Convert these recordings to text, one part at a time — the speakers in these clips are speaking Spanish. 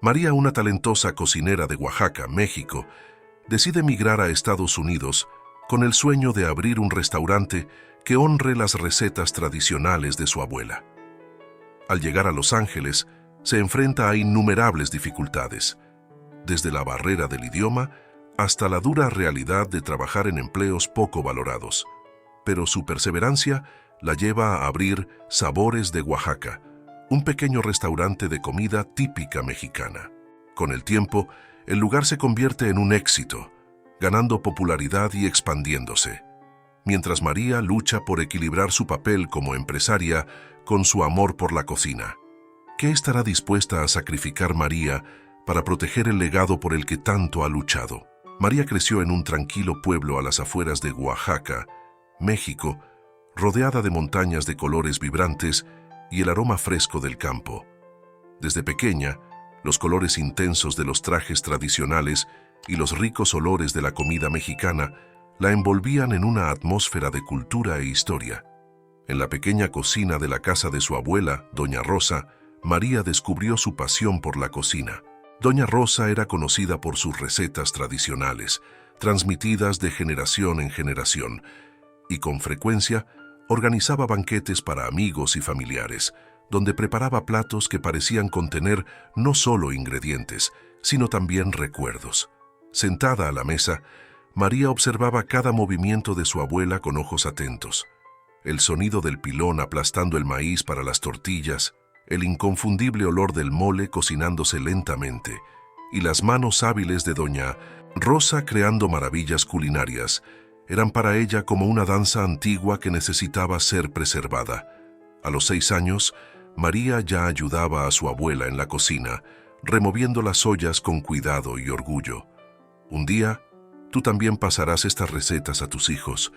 María, una talentosa cocinera de Oaxaca, México, decide emigrar a Estados Unidos con el sueño de abrir un restaurante que honre las recetas tradicionales de su abuela. Al llegar a Los Ángeles, se enfrenta a innumerables dificultades, desde la barrera del idioma hasta la dura realidad de trabajar en empleos poco valorados. Pero su perseverancia la lleva a abrir Sabores de Oaxaca, un pequeño restaurante de comida típica mexicana. Con el tiempo, el lugar se convierte en un éxito, ganando popularidad y expandiéndose, mientras María lucha por equilibrar su papel como empresaria con su amor por la cocina. ¿Qué estará dispuesta a sacrificar María para proteger el legado por el que tanto ha luchado? María creció en un tranquilo pueblo a las afueras de Oaxaca, México, rodeada de montañas de colores vibrantes y el aroma fresco del campo. Desde pequeña, los colores intensos de los trajes tradicionales y los ricos olores de la comida mexicana la envolvían en una atmósfera de cultura e historia. En la pequeña cocina de la casa de su abuela, Doña Rosa, María descubrió su pasión por la cocina. Doña Rosa era conocida por sus recetas tradicionales, transmitidas de generación en generación, y con frecuencia organizaba banquetes para amigos y familiares, donde preparaba platos que parecían contener no solo ingredientes, sino también recuerdos. Sentada a la mesa, María observaba cada movimiento de su abuela con ojos atentos. El sonido del pilón aplastando el maíz para las tortillas, el inconfundible olor del mole cocinándose lentamente, y las manos hábiles de Doña Rosa creando maravillas culinarias, eran para ella como una danza antigua que necesitaba ser preservada. A los 6 años, María ya ayudaba a su abuela en la cocina, removiendo las ollas con cuidado y orgullo. Un día, tú también pasarás estas recetas a tus hijos,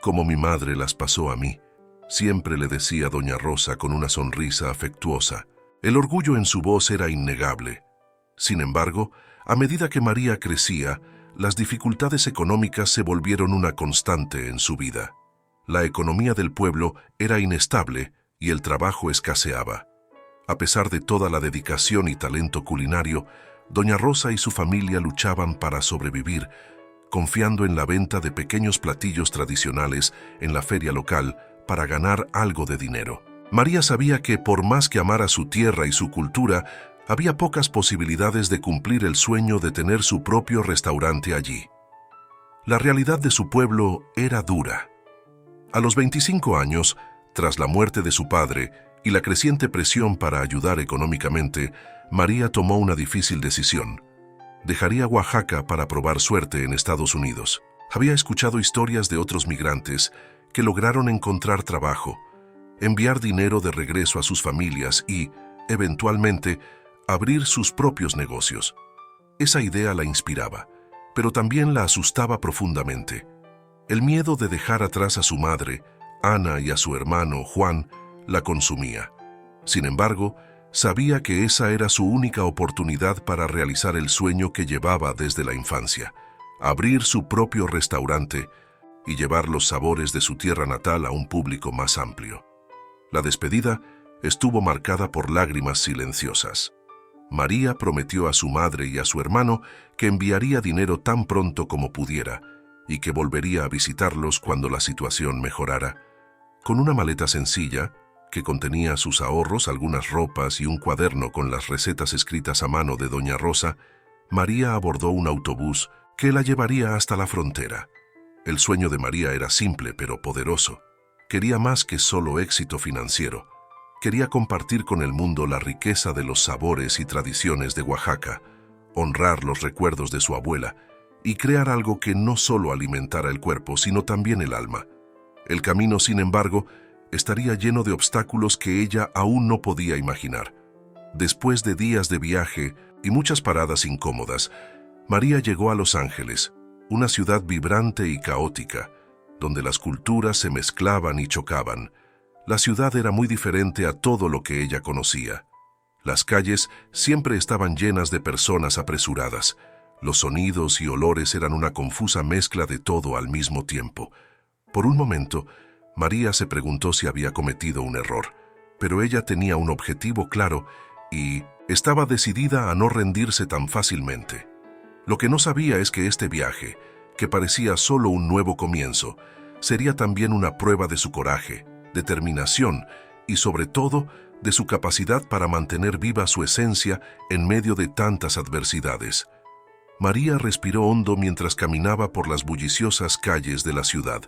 como mi madre las pasó a mí, siempre le decía Doña Rosa con una sonrisa afectuosa. El orgullo en su voz era innegable. Sin embargo, a medida que María crecía, las dificultades económicas se volvieron una constante en su vida. La economía del pueblo era inestable y el trabajo escaseaba. A pesar de toda la dedicación y talento culinario, Doña Rosa y su familia luchaban para sobrevivir, confiando en la venta de pequeños platillos tradicionales en la feria local para ganar algo de dinero. María sabía que, por más que amara su tierra y su cultura, había pocas posibilidades de cumplir el sueño de tener su propio restaurante allí. La realidad de su pueblo era dura. A los 25 años, tras la muerte de su padre y la creciente presión para ayudar económicamente, María tomó una difícil decisión. Dejaría Oaxaca para probar suerte en Estados Unidos. Había escuchado historias de otros migrantes que lograron encontrar trabajo, enviar dinero de regreso a sus familias y, eventualmente, abrir sus propios negocios. Esa idea la inspiraba, pero también la asustaba profundamente. El miedo de dejar atrás a su madre, Ana, y a su hermano, Juan, la consumía. Sin embargo, sabía que esa era su única oportunidad para realizar el sueño que llevaba desde la infancia: abrir su propio restaurante y llevar los sabores de su tierra natal a un público más amplio. La despedida estuvo marcada por lágrimas silenciosas. María prometió a su madre y a su hermano que enviaría dinero tan pronto como pudiera y que volvería a visitarlos cuando la situación mejorara. Con una maleta sencilla, que contenía sus ahorros, algunas ropas y un cuaderno con las recetas escritas a mano de Doña Rosa, María abordó un autobús que la llevaría hasta la frontera. El sueño de María era simple pero poderoso. Quería más que solo éxito financiero. Quería compartir con el mundo la riqueza de los sabores y tradiciones de Oaxaca, honrar los recuerdos de su abuela y crear algo que no solo alimentara el cuerpo, sino también el alma. El camino, sin embargo, estaría lleno de obstáculos que ella aún no podía imaginar. Después de días de viaje y muchas paradas incómodas, María llegó a Los Ángeles, una ciudad vibrante y caótica, donde las culturas se mezclaban y chocaban. La ciudad era muy diferente a todo lo que ella conocía. Las calles siempre estaban llenas de personas apresuradas. Los sonidos y olores eran una confusa mezcla de todo al mismo tiempo. Por un momento, María se preguntó si había cometido un error, pero ella tenía un objetivo claro y Estaba decidida a no rendirse tan fácilmente. Lo que no sabía es que este viaje, que parecía solo un nuevo comienzo, sería también una prueba de su coraje, determinación y, sobre todo, de su capacidad para mantener viva su esencia en medio de tantas adversidades. María respiró hondo mientras caminaba por las bulliciosas calles de la ciudad.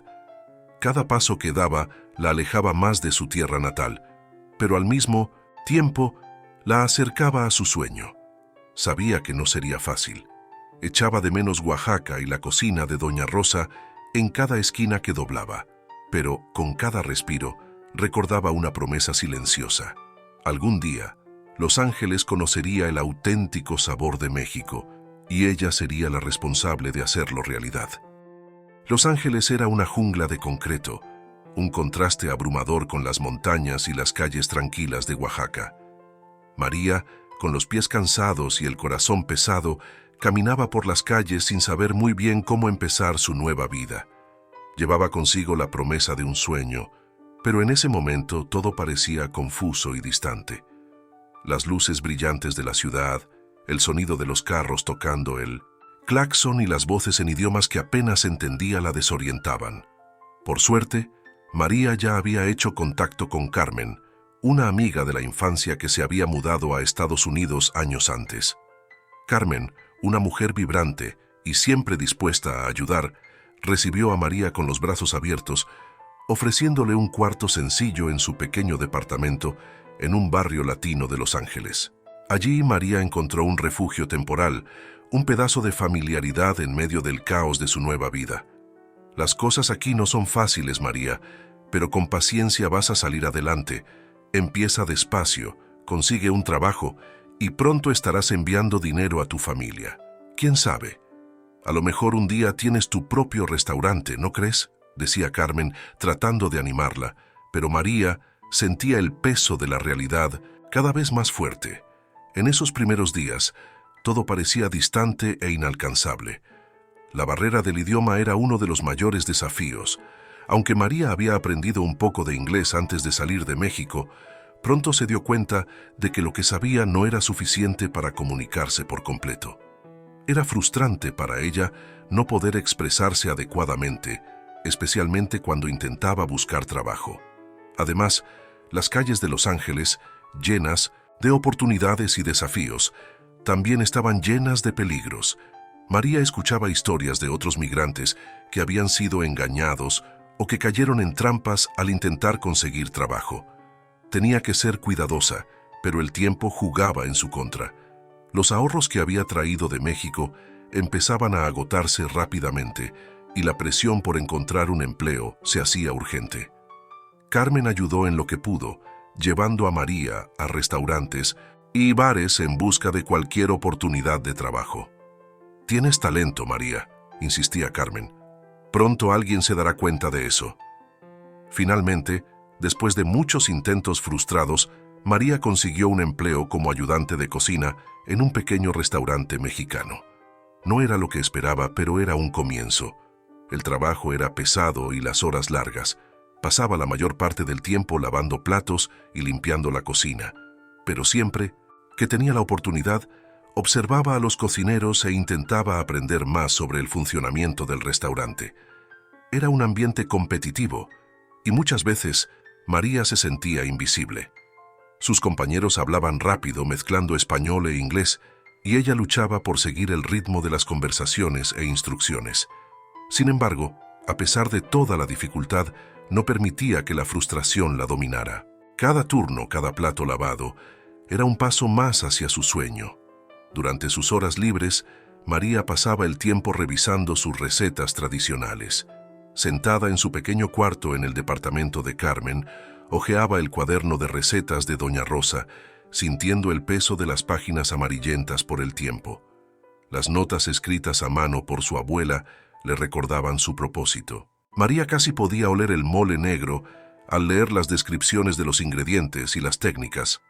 Cada paso que daba la alejaba más de su tierra natal, pero al mismo tiempo la acercaba a su sueño. Sabía que no sería fácil. Echaba de menos Oaxaca y la cocina de Doña Rosa en cada esquina que doblaba, pero con cada respiro recordaba una promesa silenciosa. Algún día, Los Ángeles conocería el auténtico sabor de México y ella sería la responsable de hacerlo realidad. Los Ángeles era una jungla de concreto, un contraste abrumador con las montañas y las calles tranquilas de Oaxaca. María, con los pies cansados y el corazón pesado, caminaba por las calles sin saber muy bien cómo empezar su nueva vida. Llevaba consigo la promesa de un sueño, pero en ese momento todo parecía confuso y distante. Las luces brillantes de la ciudad, el sonido de los carros tocando el claxon y las voces en idiomas que apenas entendía la desorientaban. Por suerte, María ya había hecho contacto con Carmen, una amiga de la infancia que se había mudado a Estados Unidos años antes. Carmen, una mujer vibrante y siempre dispuesta a ayudar, recibió a María con los brazos abiertos, ofreciéndole un cuarto sencillo en su pequeño departamento en un barrio latino de Los Ángeles. Allí María encontró un refugio temporal, un pedazo de familiaridad en medio del caos de su nueva vida. Las cosas aquí no son fáciles, María, pero con paciencia vas a salir adelante. Empieza despacio, consigue un trabajo y pronto estarás enviando dinero a tu familia. ¿Quién sabe? A lo mejor un día tienes tu propio restaurante, ¿no crees?, decía Carmen, tratando de animarla, pero María sentía el peso de la realidad cada vez más fuerte. En esos primeros días, todo parecía distante e inalcanzable. La barrera del idioma era uno de los mayores desafíos. Aunque María había aprendido un poco de inglés antes de salir de México, pronto se dio cuenta de que lo que sabía no era suficiente para comunicarse por completo. Era frustrante para ella no poder expresarse adecuadamente, especialmente cuando intentaba buscar trabajo. Además, las calles de Los Ángeles, llenas de oportunidades y desafíos, también estaban llenas de peligros. María escuchaba historias de otros migrantes que habían sido engañados o que cayeron en trampas al intentar conseguir trabajo. Tenía que ser cuidadosa, pero el tiempo jugaba en su contra. Los ahorros que había traído de México empezaban a agotarse rápidamente y la presión por encontrar un empleo se hacía urgente. Carmen ayudó en lo que pudo, llevando a María a restaurantes y bares en busca de cualquier oportunidad de trabajo. «Tienes talento, María», insistía Carmen. «Pronto alguien se dará cuenta de eso». Finalmente, después de muchos intentos frustrados, María consiguió un empleo como ayudante de cocina en un pequeño restaurante mexicano. No era lo que esperaba, pero era un comienzo. El trabajo era pesado y las horas largas. Pasaba la mayor parte del tiempo lavando platos y limpiando la cocina. Pero siempre que tenía la oportunidad, observaba a los cocineros e intentaba aprender más sobre el funcionamiento del restaurante. Era un ambiente competitivo y muchas veces María se sentía invisible. Sus compañeros hablaban rápido mezclando español e inglés y ella luchaba por seguir el ritmo de las conversaciones e instrucciones. Sin embargo, a pesar de toda la dificultad, no permitía que la frustración la dominara. Cada turno, cada plato lavado, era un paso más hacia su sueño. Durante sus horas libres, María pasaba el tiempo revisando sus recetas tradicionales. Sentada en su pequeño cuarto en el departamento de Carmen, hojeaba el cuaderno de recetas de Doña Rosa, sintiendo el peso de las páginas amarillentas por el tiempo. Las notas escritas a mano por su abuela le recordaban su propósito. María casi podía oler el mole negro al leer las descripciones de los ingredientes y las técnicas.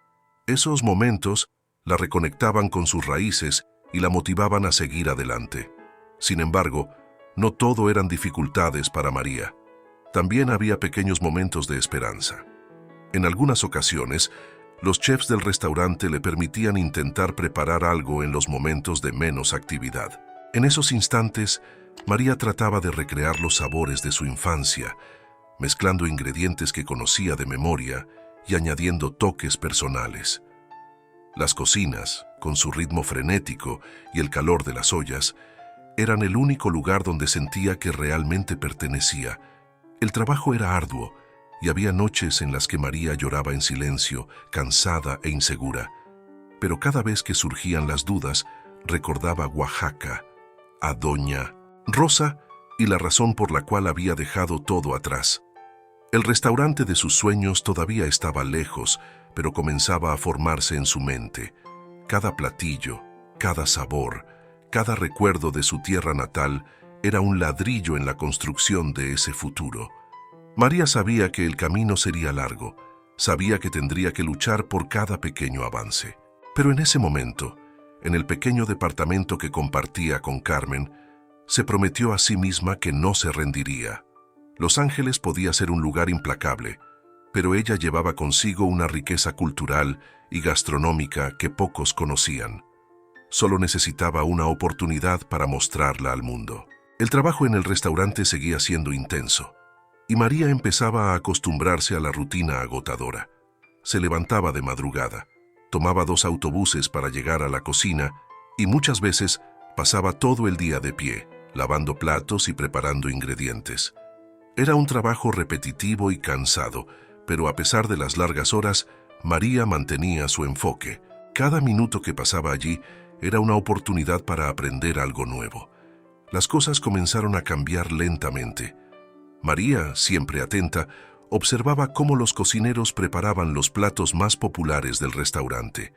Esos momentos la reconectaban con sus raíces y la motivaban a seguir adelante. Sin embargo, no todo eran dificultades para María. También había pequeños momentos de esperanza. En algunas ocasiones, Los chefs del restaurante le permitían intentar preparar algo en los momentos de menos actividad. En esos instantes, María trataba de recrear los sabores de su infancia, mezclando ingredientes que conocía de memoria y añadiendo toques personales. Las cocinas, con su ritmo frenético y el calor de las ollas, eran el único lugar donde sentía que realmente pertenecía. El trabajo era arduo y había noches en las que María lloraba en silencio, cansada e insegura. Pero cada vez que surgían las dudas, recordaba Oaxaca, a Doña Rosa y la razón por la cual había dejado todo atrás. El restaurante de sus sueños todavía estaba lejos, pero comenzaba a formarse en su mente. Cada platillo, cada sabor, cada recuerdo de su tierra natal era un ladrillo en la construcción de ese futuro. María sabía que el camino sería largo, sabía que tendría que luchar por cada pequeño avance. Pero en ese momento, en el pequeño departamento que compartía con Carmen, se prometió a sí misma que no se rendiría. Los Ángeles podía ser un lugar implacable, pero ella llevaba consigo una riqueza cultural y gastronómica que pocos conocían. Solo necesitaba una oportunidad para mostrarla al mundo. El trabajo en el restaurante seguía siendo intenso, y María empezaba a acostumbrarse a la rutina agotadora. Se levantaba de madrugada, tomaba 2 autobuses para llegar a la cocina y muchas veces pasaba todo el día de pie, lavando platos y preparando ingredientes. Era un trabajo repetitivo y cansado, pero a pesar de las largas horas, María mantenía su enfoque. Cada minuto que pasaba allí era una oportunidad para aprender algo nuevo. Las cosas comenzaron a cambiar lentamente. María, siempre atenta, observaba cómo los cocineros preparaban los platos más populares del restaurante.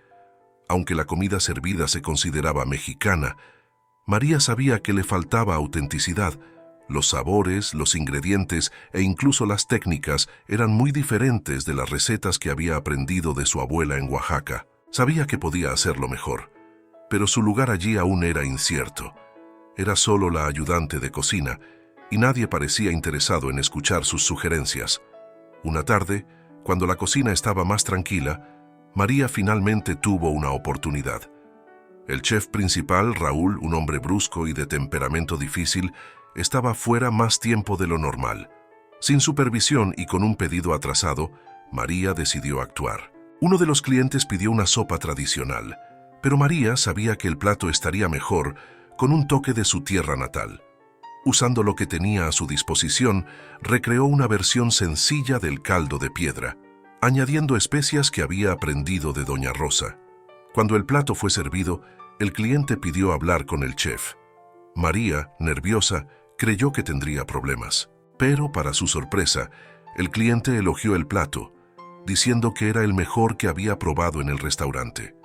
Aunque la comida servida se consideraba mexicana, María sabía que le faltaba autenticidad. Los sabores, los ingredientes e incluso las técnicas eran muy diferentes de las recetas que había aprendido de su abuela en Oaxaca. Sabía que podía hacerlo mejor, pero su lugar allí aún era incierto. Era solo la ayudante de cocina, y nadie parecía interesado en escuchar sus sugerencias. Una tarde, cuando la cocina estaba más tranquila, María finalmente tuvo una oportunidad. El chef principal, Raúl, un hombre brusco y de temperamento difícil, estaba fuera más tiempo de lo normal. Sin supervisión y con un pedido atrasado, María decidió actuar. Uno de los clientes pidió una sopa tradicional, pero María sabía que el plato estaría mejor con un toque de su tierra natal. Usando lo que tenía a su disposición, recreó una versión sencilla del caldo de piedra, añadiendo especias que había aprendido de Doña Rosa. Cuando el plato fue servido, el cliente pidió hablar con el chef. María, nerviosa, creyó que tendría problemas, pero para su sorpresa, el cliente elogió el plato, diciendo que era el mejor que había probado en el restaurante.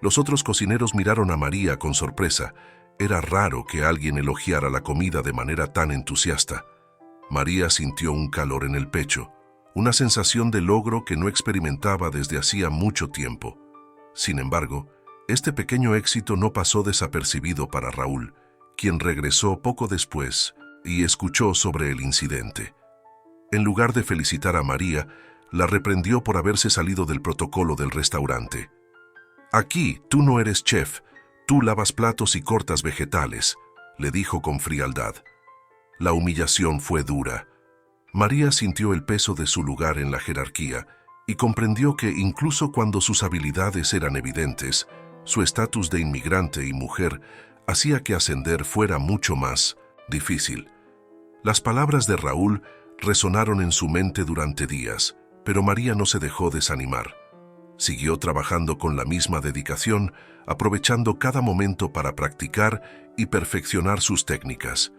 Los otros cocineros miraron a María con sorpresa. Era raro que alguien elogiara la comida de manera tan entusiasta. María sintió un calor en el pecho, una sensación de logro que no experimentaba desde hacía mucho tiempo. Sin embargo, este pequeño éxito no pasó desapercibido para Raúl, quien regresó poco después y escuchó sobre el incidente. En lugar de felicitar a María, la reprendió por haberse salido del protocolo del restaurante. «Aquí, tú no eres chef, tú lavas platos y cortas vegetales», le dijo con frialdad. La humillación fue dura. María sintió el peso de su lugar en la jerarquía y comprendió que incluso cuando sus habilidades eran evidentes, su estatus de inmigrante y mujer hacía que ascender fuera mucho más difícil. Las palabras de Raúl resonaron en su mente durante días, pero María no se dejó desanimar. Siguió trabajando con la misma dedicación, aprovechando cada momento para practicar y perfeccionar sus técnicas.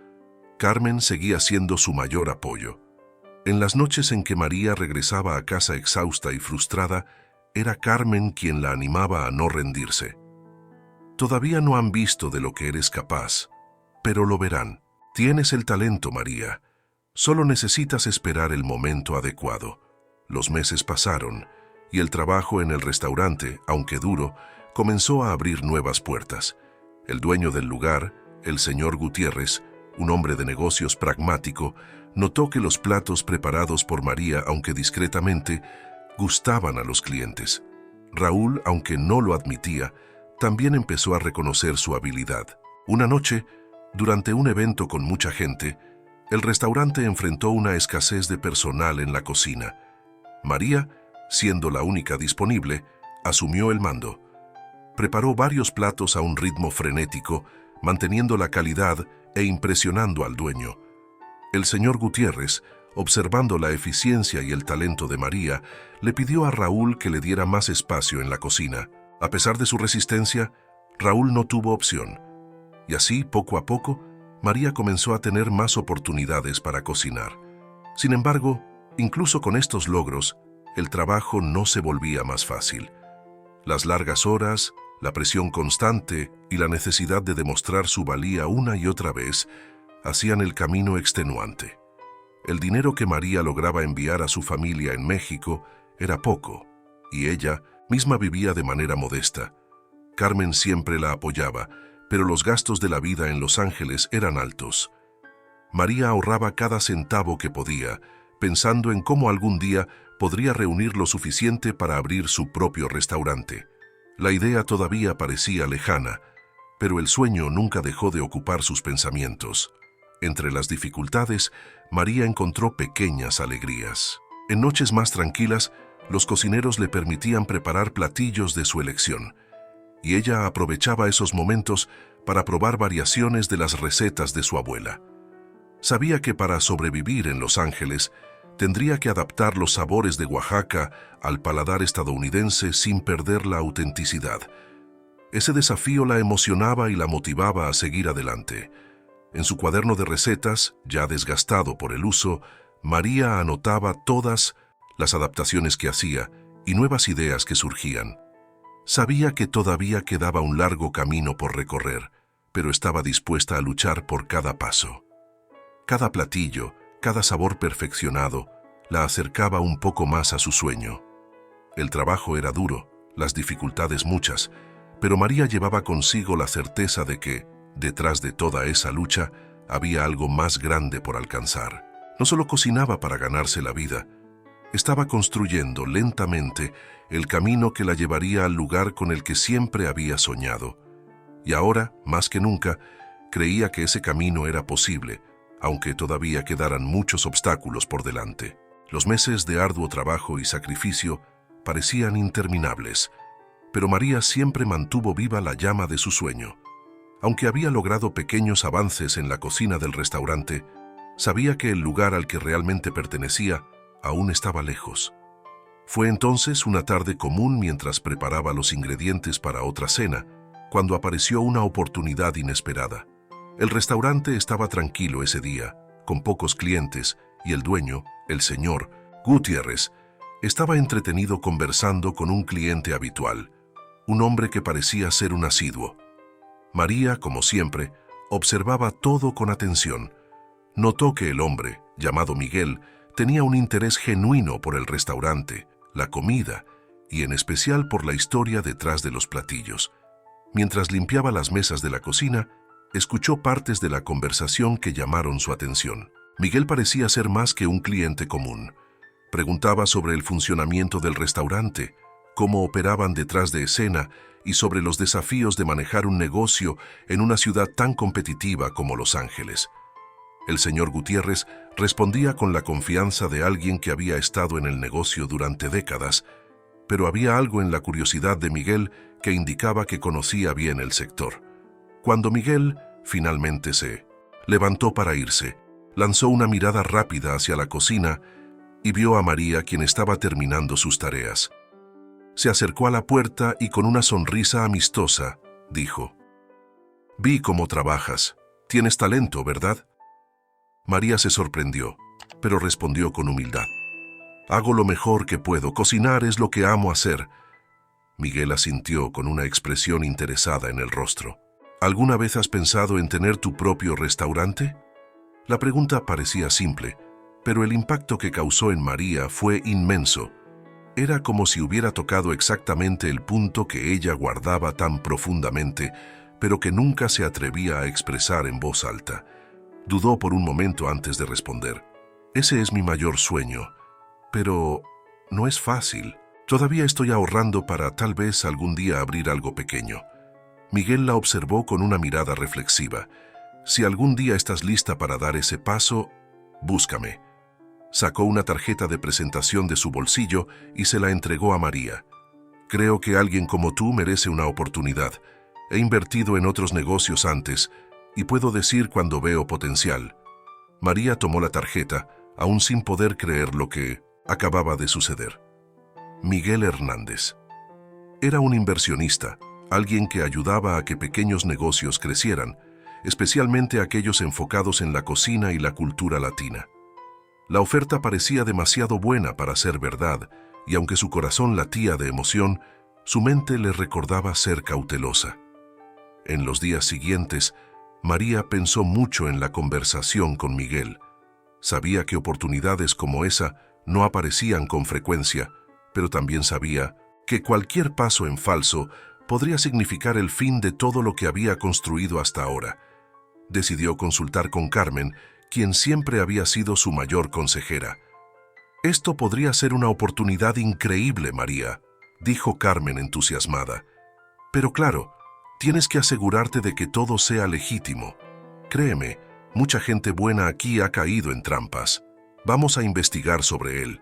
Carmen seguía siendo su mayor apoyo. En las noches en que María regresaba a casa exhausta y frustrada, era Carmen quien la animaba a no rendirse. «Todavía no han visto de lo que eres capaz, pero lo verán. Tienes el talento, María. Solo necesitas esperar el momento adecuado». Los meses pasaron, y el trabajo en el restaurante, aunque duro, comenzó a abrir nuevas puertas. El dueño del lugar, el señor Gutiérrez, un hombre de negocios pragmático, notó que los platos preparados por María, aunque discretamente, gustaban a los clientes. Raúl, aunque no lo admitía, también empezó a reconocer su habilidad. Una noche, durante un evento con mucha gente, el restaurante enfrentó una escasez de personal en la cocina. María, siendo la única disponible, asumió el mando. Preparó varios platos a un ritmo frenético, manteniendo la calidad e impresionando al dueño. El señor Gutiérrez, observando la eficiencia y el talento de María, le pidió a Raúl que le diera más espacio en la cocina. A pesar de su resistencia, Raúl no tuvo opción. Y así, poco a poco, María comenzó a tener más oportunidades para cocinar. Sin embargo, incluso con estos logros, el trabajo no se volvía más fácil. Las largas horas, la presión constante y la necesidad de demostrar su valía una y otra vez hacían el camino extenuante. El dinero que María lograba enviar a su familia en México era poco, y ella misma vivía de manera modesta. Carmen siempre la apoyaba, pero los gastos de la vida en Los Ángeles eran altos. María ahorraba cada centavo que podía, pensando en cómo algún día podría reunir lo suficiente para abrir su propio restaurante. La idea todavía parecía lejana, pero el sueño nunca dejó de ocupar sus pensamientos. Entre las dificultades, María encontró pequeñas alegrías. En noches más tranquilas, los cocineros le permitían preparar platillos de su elección, y ella aprovechaba esos momentos para probar variaciones de las recetas de su abuela. Sabía que para sobrevivir en Los Ángeles, tendría que adaptar los sabores de Oaxaca al paladar estadounidense sin perder la autenticidad. Ese desafío la emocionaba y la motivaba a seguir adelante. En su cuaderno de recetas, ya desgastado por el uso, María anotaba todas las adaptaciones que hacía y nuevas ideas que surgían. Sabía que todavía quedaba un largo camino por recorrer, pero estaba dispuesta a luchar por cada paso. Cada platillo, cada sabor perfeccionado, la acercaba un poco más a su sueño. El trabajo era duro, las dificultades muchas, pero María llevaba consigo la certeza de que, detrás de toda esa lucha, había algo más grande por alcanzar. No solo cocinaba para ganarse la vida, estaba construyendo lentamente el camino que la llevaría al lugar con el que siempre había soñado. Y ahora, más que nunca, creía que ese camino era posible, aunque todavía quedaran muchos obstáculos por delante. Los meses de arduo trabajo y sacrificio parecían interminables, pero María siempre mantuvo viva la llama de su sueño. Aunque había logrado pequeños avances en la cocina del restaurante, sabía que el lugar al que realmente pertenecía aún estaba lejos. Fue entonces una tarde común mientras preparaba los ingredientes para otra cena, cuando apareció una oportunidad inesperada. El restaurante estaba tranquilo ese día, con pocos clientes, y el dueño, el señor Gutiérrez, estaba entretenido conversando con un cliente habitual, un hombre que parecía ser un asiduo. María, como siempre, observaba todo con atención. Notó que el hombre, llamado Miguel, tenía un interés genuino por el restaurante, la comida y en especial por la historia detrás de los platillos. Mientras limpiaba las mesas de la cocina, escuchó partes de la conversación que llamaron su atención. Miguel parecía ser más que un cliente común. Preguntaba sobre el funcionamiento del restaurante, cómo operaban detrás de escena y sobre los desafíos de manejar un negocio en una ciudad tan competitiva como Los Ángeles. El señor Gutiérrez respondía con la confianza de alguien que había estado en el negocio durante décadas, pero había algo en la curiosidad de Miguel que indicaba que conocía bien el sector. Cuando Miguel finalmente se levantó para irse, lanzó una mirada rápida hacia la cocina y vio a María, quien estaba terminando sus tareas. Se acercó a la puerta y con una sonrisa amistosa dijo: «Vi cómo trabajas. Tienes talento, ¿verdad?». María se sorprendió, pero respondió con humildad: «Hago lo mejor que puedo. Cocinar es lo que amo hacer». Miguel asintió con una expresión interesada en el rostro. «¿Alguna vez has pensado en tener tu propio restaurante?». La pregunta parecía simple, pero el impacto que causó en María fue inmenso. Era como si hubiera tocado exactamente el punto que ella guardaba tan profundamente, pero que nunca se atrevía a expresar en voz alta. Dudó por un momento antes de responder. «Ese es mi mayor sueño, pero no es fácil». Todavía estoy ahorrando para tal vez algún día abrir algo pequeño. Miguel la observó con una mirada reflexiva. Si algún día estás lista para dar ese paso, búscame. Sacó una tarjeta de presentación de su bolsillo y se la entregó a María. Creo que alguien como tú merece una oportunidad. He invertido en otros negocios antes y puedo decir cuando veo potencial. María tomó la tarjeta, aún sin poder creer lo que acababa de suceder. Miguel Hernández. Era un inversionista, alguien que ayudaba a que pequeños negocios crecieran, especialmente aquellos enfocados en la cocina y la cultura latina. La oferta parecía demasiado buena para ser verdad, y aunque su corazón latía de emoción, su mente le recordaba ser cautelosa. En los días siguientes, María pensó mucho en la conversación con Miguel. Sabía que oportunidades como esa no aparecían con frecuencia, pero también sabía que cualquier paso en falso podría significar el fin de todo lo que había construido hasta ahora. Decidió consultar con Carmen, quien siempre había sido su mayor consejera. «Esto podría ser una oportunidad increíble, María», dijo Carmen entusiasmada. «Pero claro, tienes que asegurarte de que todo sea legítimo. Créeme, mucha gente buena aquí ha caído en trampas. Vamos a investigar sobre él».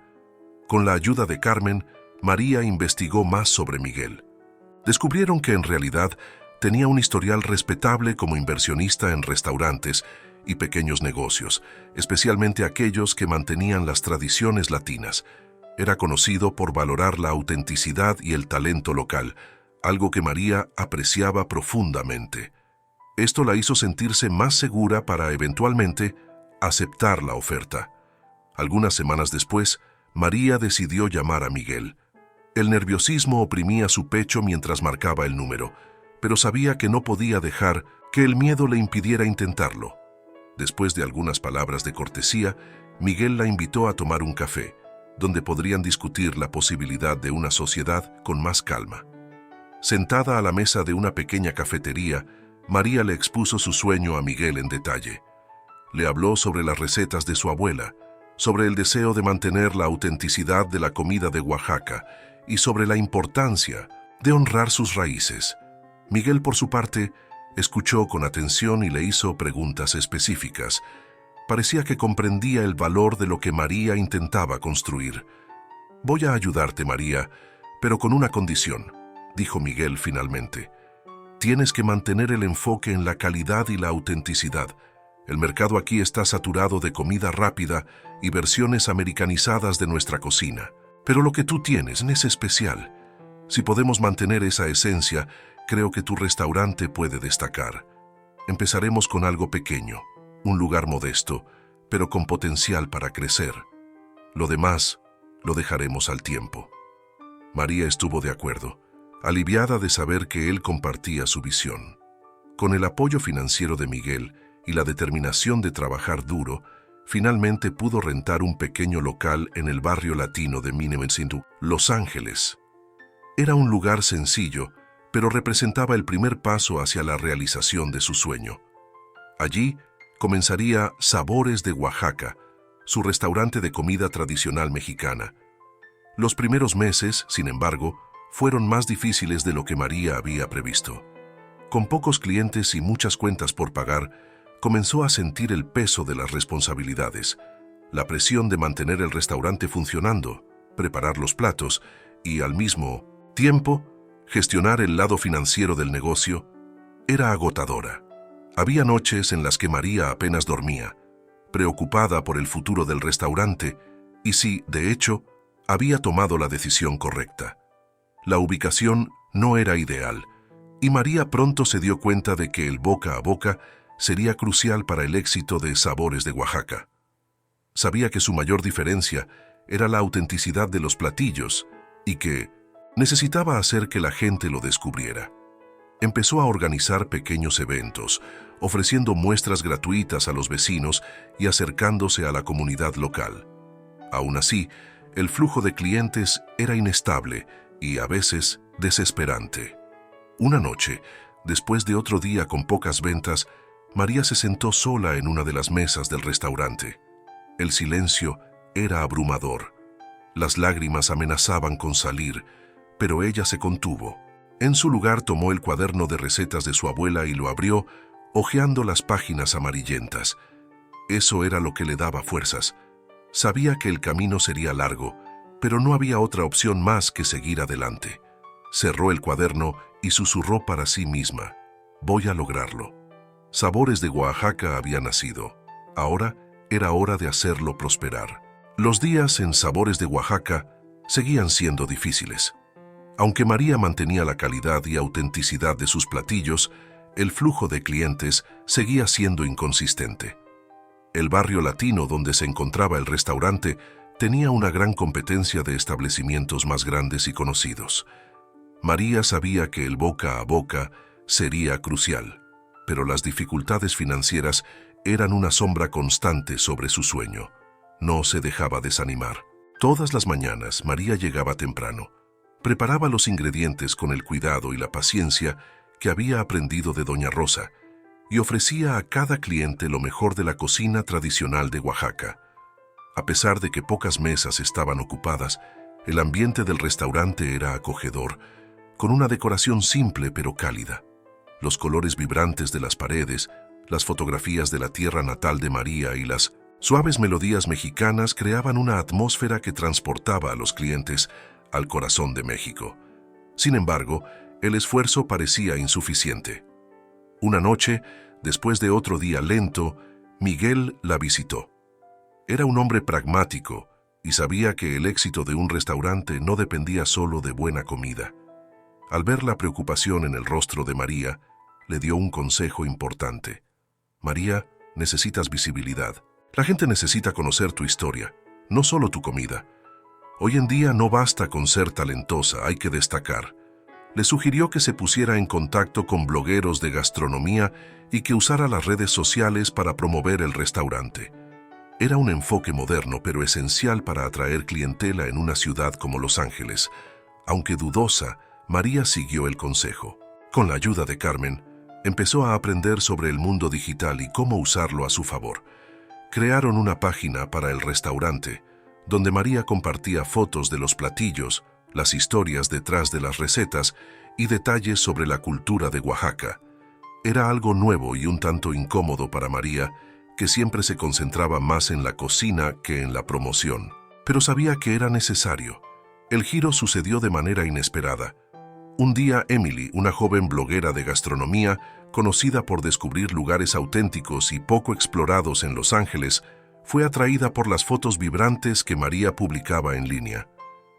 Con la ayuda de Carmen, María investigó más sobre Miguel. Descubrieron que en realidad tenía un historial respetable como inversionista en restaurantes y pequeños negocios, especialmente aquellos que mantenían las tradiciones latinas. Era conocido por valorar la autenticidad y el talento local, algo que María apreciaba profundamente. Esto la hizo sentirse más segura para eventualmente aceptar la oferta. Algunas semanas después, María decidió llamar a Miguel. El nerviosismo oprimía su pecho mientras marcaba el número, pero sabía que no podía dejar que el miedo le impidiera intentarlo. Después de algunas palabras de cortesía, Miguel la invitó a tomar un café, donde podrían discutir la posibilidad de una sociedad con más calma. Sentada a la mesa de una pequeña cafetería, María le expuso su sueño a Miguel en detalle. Le habló sobre las recetas de su abuela, sobre el deseo de mantener la autenticidad de la comida de Oaxaca y sobre la importancia de honrar sus raíces. Miguel, por su parte, escuchó con atención y le hizo preguntas específicas. Parecía que comprendía el valor de lo que María intentaba construir. «Voy a ayudarte, María, pero con una condición», dijo Miguel finalmente. «Tienes que mantener el enfoque en la calidad y la autenticidad. El mercado aquí está saturado de comida rápida y versiones americanizadas de nuestra cocina. Pero lo que tú tienes es especial. Si podemos mantener esa esencia, creo que tu restaurante puede destacar. Empezaremos con algo pequeño, un lugar modesto, pero con potencial para crecer. Lo demás lo dejaremos al tiempo». María estuvo de acuerdo, aliviada de saber que él compartía su visión. Con el apoyo financiero de Miguel y la determinación de trabajar duro, finalmente pudo rentar un pequeño local en el barrio latino de Minnetonka, Los Ángeles. Era un lugar sencillo, pero representaba el primer paso hacia la realización de su sueño. Allí comenzaría Sabores de Oaxaca, su restaurante de comida tradicional mexicana. Los primeros meses, sin embargo, fueron más difíciles de lo que María había previsto. Con pocos clientes y muchas cuentas por pagar, comenzó a sentir el peso de las responsabilidades, la presión de mantener el restaurante funcionando, preparar los platos y, al mismo tiempo, gestionar el lado financiero del negocio. Era agotadora. Había noches en las que María apenas dormía, preocupada por el futuro del restaurante y si, de hecho, había tomado la decisión correcta. La ubicación no era ideal, y María pronto se dio cuenta de que el boca a boca sería crucial para el éxito de Sabores de Oaxaca. Sabía que su mayor diferencia era la autenticidad de los platillos y que necesitaba hacer que la gente lo descubriera. Empezó a organizar pequeños eventos, ofreciendo muestras gratuitas a los vecinos y acercándose a la comunidad local. Aún así, el flujo de clientes era inestable y a veces desesperante. Una noche, después de otro día con pocas ventas, María se sentó sola en una de las mesas del restaurante. El silencio era abrumador. Las lágrimas amenazaban con salir, pero ella se contuvo. En su lugar tomó el cuaderno de recetas de su abuela y lo abrió, hojeando las páginas amarillentas. Eso era lo que le daba fuerzas. Sabía que el camino sería largo, pero no había otra opción más que seguir adelante. Cerró el cuaderno y susurró para sí misma: «Voy a lograrlo». Sabores de Oaxaca había nacido. Ahora era hora de hacerlo prosperar. Los días en Sabores de Oaxaca seguían siendo difíciles. Aunque María mantenía la calidad y autenticidad de sus platillos, el flujo de clientes seguía siendo inconsistente. El barrio latino donde se encontraba el restaurante tenía una gran competencia de establecimientos más grandes y conocidos. María sabía que el boca a boca sería crucial, pero las dificultades financieras eran una sombra constante sobre su sueño. No se dejaba desanimar. Todas las mañanas María llegaba temprano. Preparaba los ingredientes con el cuidado y la paciencia que había aprendido de Doña Rosa y ofrecía a cada cliente lo mejor de la cocina tradicional de Oaxaca. A pesar de que pocas mesas estaban ocupadas, el ambiente del restaurante era acogedor, con una decoración simple pero cálida. Los colores vibrantes de las paredes, las fotografías de la tierra natal de María y las suaves melodías mexicanas creaban una atmósfera que transportaba a los clientes al corazón de México. Sin embargo, el esfuerzo parecía insuficiente. Una noche, después de otro día lento, Miguel la visitó. Era un hombre pragmático y sabía que el éxito de un restaurante no dependía solo de buena comida. Al ver la preocupación en el rostro de María, le dio un consejo importante. «María, necesitas visibilidad. La gente necesita conocer tu historia, no solo tu comida. Hoy en día no basta con ser talentosa, hay que destacar». Le sugirió que se pusiera en contacto con blogueros de gastronomía y que usara las redes sociales para promover el restaurante. Era un enfoque moderno pero esencial para atraer clientela en una ciudad como Los Ángeles. Aunque dudosa, María siguió el consejo. Con la ayuda de Carmen, empezó a aprender sobre el mundo digital y cómo usarlo a su favor. Crearon una página para el restaurante, donde María compartía fotos de los platillos, las historias detrás de las recetas y detalles sobre la cultura de Oaxaca. Era algo nuevo y un tanto incómodo para María, que siempre se concentraba más en la cocina que en la promoción. Pero sabía que era necesario. El giro sucedió de manera inesperada. Un día Emily, una joven bloguera de gastronomía, conocida por descubrir lugares auténticos y poco explorados en Los Ángeles, fue atraída por las fotos vibrantes que María publicaba en línea.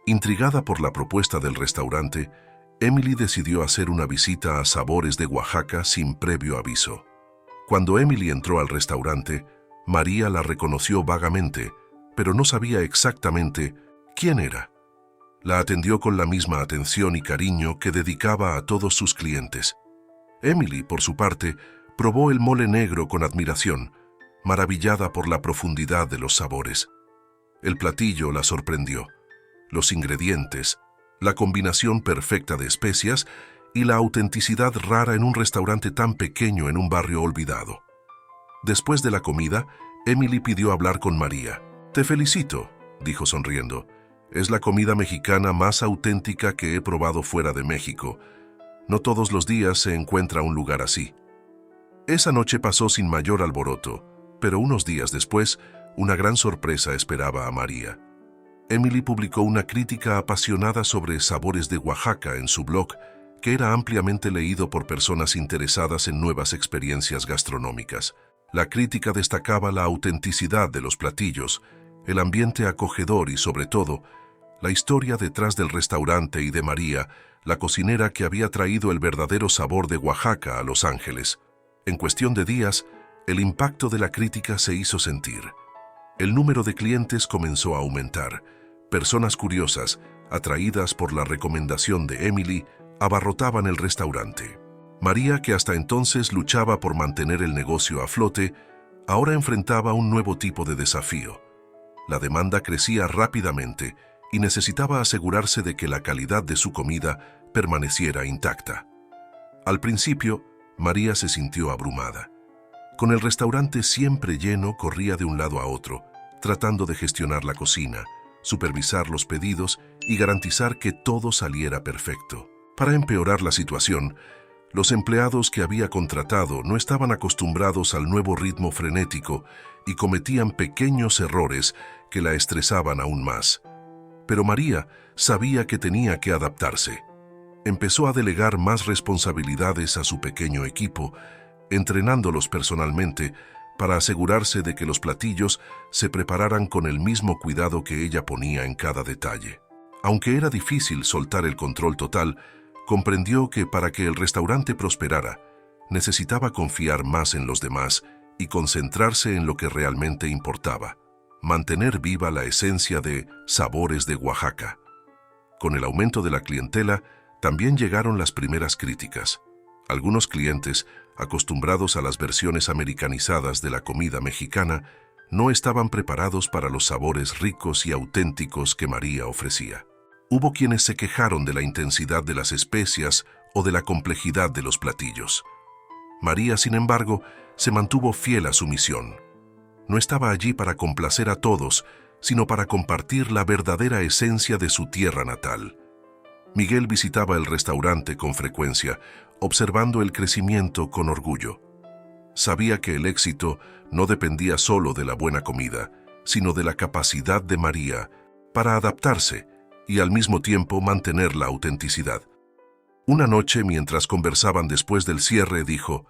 Intrigada por la propuesta del restaurante, Emily decidió hacer una visita a Sabores de Oaxaca sin previo aviso. Cuando Emily entró al restaurante, María la reconoció vagamente, pero no sabía exactamente quién era. La atendió con la misma atención y cariño que dedicaba a todos sus clientes. Emily, por su parte, probó el mole negro con admiración, maravillada por la profundidad de los sabores. El platillo la sorprendió. Los ingredientes, la combinación perfecta de especias y la autenticidad rara en un restaurante tan pequeño en un barrio olvidado. Después de la comida, Emily pidió hablar con María. «Te felicito», dijo sonriendo. «Es la comida mexicana más auténtica que he probado fuera de México. No todos los días se encuentra un lugar así». Esa noche pasó sin mayor alboroto, pero unos días después, una gran sorpresa esperaba a María. Emily publicó una crítica apasionada sobre Sabores de Oaxaca en su blog, que era ampliamente leído por personas interesadas en nuevas experiencias gastronómicas. La crítica destacaba la autenticidad de los platillos, el ambiente acogedor y, sobre todo, la historia detrás del restaurante y de María, la cocinera que había traído el verdadero sabor de Oaxaca a Los Ángeles. En cuestión de días, el impacto de la crítica se hizo sentir. El número de clientes comenzó a aumentar. Personas curiosas, atraídas por la recomendación de Emily, abarrotaban el restaurante. María, que hasta entonces luchaba por mantener el negocio a flote, ahora enfrentaba un nuevo tipo de desafío. La demanda crecía rápidamente y necesitaba asegurarse de que la calidad de su comida permaneciera intacta. Al principio, María se sintió abrumada. Con el restaurante siempre lleno, corría de un lado a otro, tratando de gestionar la cocina, supervisar los pedidos y garantizar que todo saliera perfecto. Para empeorar la situación, los empleados que había contratado no estaban acostumbrados al nuevo ritmo frenético y cometían pequeños errores que la estresaban aún más. Pero María sabía que tenía que adaptarse. Empezó a delegar más responsabilidades a su pequeño equipo, entrenándolos personalmente para asegurarse de que los platillos se prepararan con el mismo cuidado que ella ponía en cada detalle. Aunque era difícil soltar el control total, comprendió que para que el restaurante prosperara, necesitaba confiar más en los demás y concentrarse en lo que realmente importaba: mantener viva la esencia de Sabores de Oaxaca. Con el aumento de la clientela, también llegaron las primeras críticas. Algunos clientes, acostumbrados a las versiones americanizadas de la comida mexicana, no estaban preparados para los sabores ricos y auténticos que María ofrecía. Hubo quienes se quejaron de la intensidad de las especias o de la complejidad de los platillos. María, sin embargo, se mantuvo fiel a su misión. No estaba allí para complacer a todos, sino para compartir la verdadera esencia de su tierra natal. Miguel visitaba el restaurante con frecuencia, observando el crecimiento con orgullo. Sabía que el éxito no dependía solo de la buena comida, sino de la capacidad de María para adaptarse y al mismo tiempo mantener la autenticidad. Una noche, mientras conversaban después del cierre, dijo: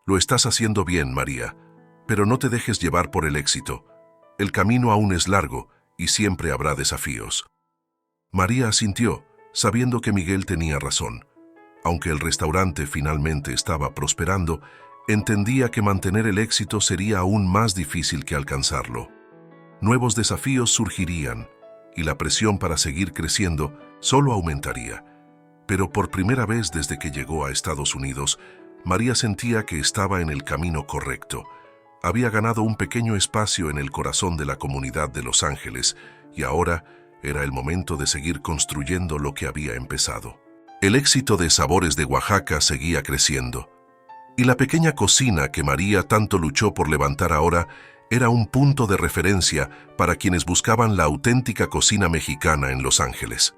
«Lo estás haciendo bien, María, pero no te dejes llevar por el éxito. El camino aún es largo y siempre habrá desafíos». María asintió, sabiendo que Miguel tenía razón. Aunque el restaurante finalmente estaba prosperando, entendía que mantener el éxito sería aún más difícil que alcanzarlo. Nuevos desafíos surgirían, y la presión para seguir creciendo solo aumentaría. Pero por primera vez desde que llegó a Estados Unidos, María sentía que estaba en el camino correcto. Había ganado un pequeño espacio en el corazón de la comunidad de Los Ángeles, y ahora era el momento de seguir construyendo lo que había empezado. El éxito de Sabores de Oaxaca seguía creciendo, y la pequeña cocina que María tanto luchó por levantar ahora era un punto de referencia para quienes buscaban la auténtica cocina mexicana en Los Ángeles.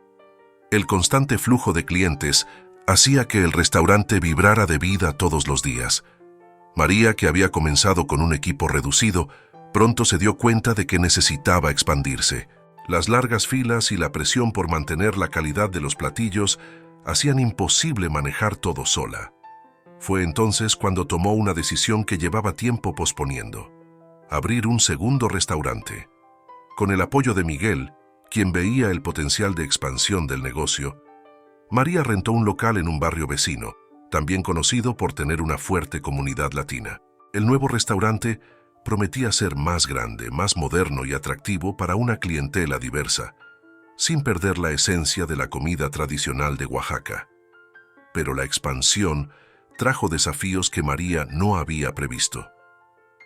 El constante flujo de clientes hacía que el restaurante vibrara de vida todos los días. María, que había comenzado con un equipo reducido, pronto se dio cuenta de que necesitaba expandirse. Las largas filas y la presión por mantener la calidad de los platillos hacían imposible manejar todo sola. Fue entonces cuando tomó una decisión que llevaba tiempo posponiendo: abrir un segundo restaurante. Con el apoyo de Miguel, quien veía el potencial de expansión del negocio, María rentó un local en un barrio vecino, también conocido por tener una fuerte comunidad latina. El nuevo restaurante prometía ser más grande, más moderno y atractivo para una clientela diversa, sin perder la esencia de la comida tradicional de Oaxaca. Pero la expansión trajo desafíos que María no había previsto.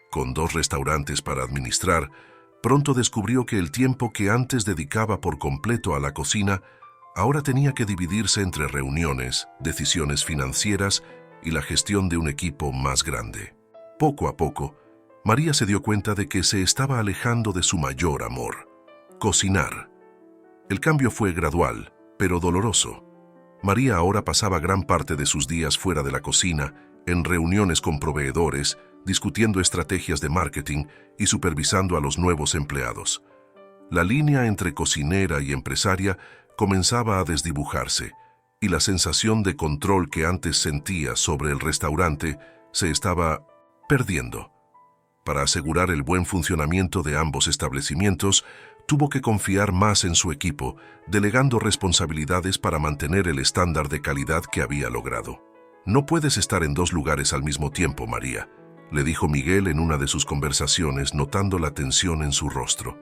Con 2 restaurantes para administrar, pronto descubrió que el tiempo que antes dedicaba por completo a la cocina ahora tenía que dividirse entre reuniones, decisiones financieras y la gestión de un equipo más grande. Poco a poco, María se dio cuenta de que se estaba alejando de su mayor amor: cocinar. El cambio fue gradual, pero doloroso. María ahora pasaba gran parte de sus días fuera de la cocina, en reuniones con proveedores, discutiendo estrategias de marketing y supervisando a los nuevos empleados. La línea entre cocinera y empresaria comenzaba a desdibujarse, y la sensación de control que antes sentía sobre el restaurante se estaba perdiendo. Para asegurar el buen funcionamiento de ambos establecimientos, tuvo que confiar más en su equipo, delegando responsabilidades para mantener el estándar de calidad que había logrado. «No puedes estar en 2 lugares al mismo tiempo, María», le dijo Miguel en una de sus conversaciones, notando la tensión en su rostro.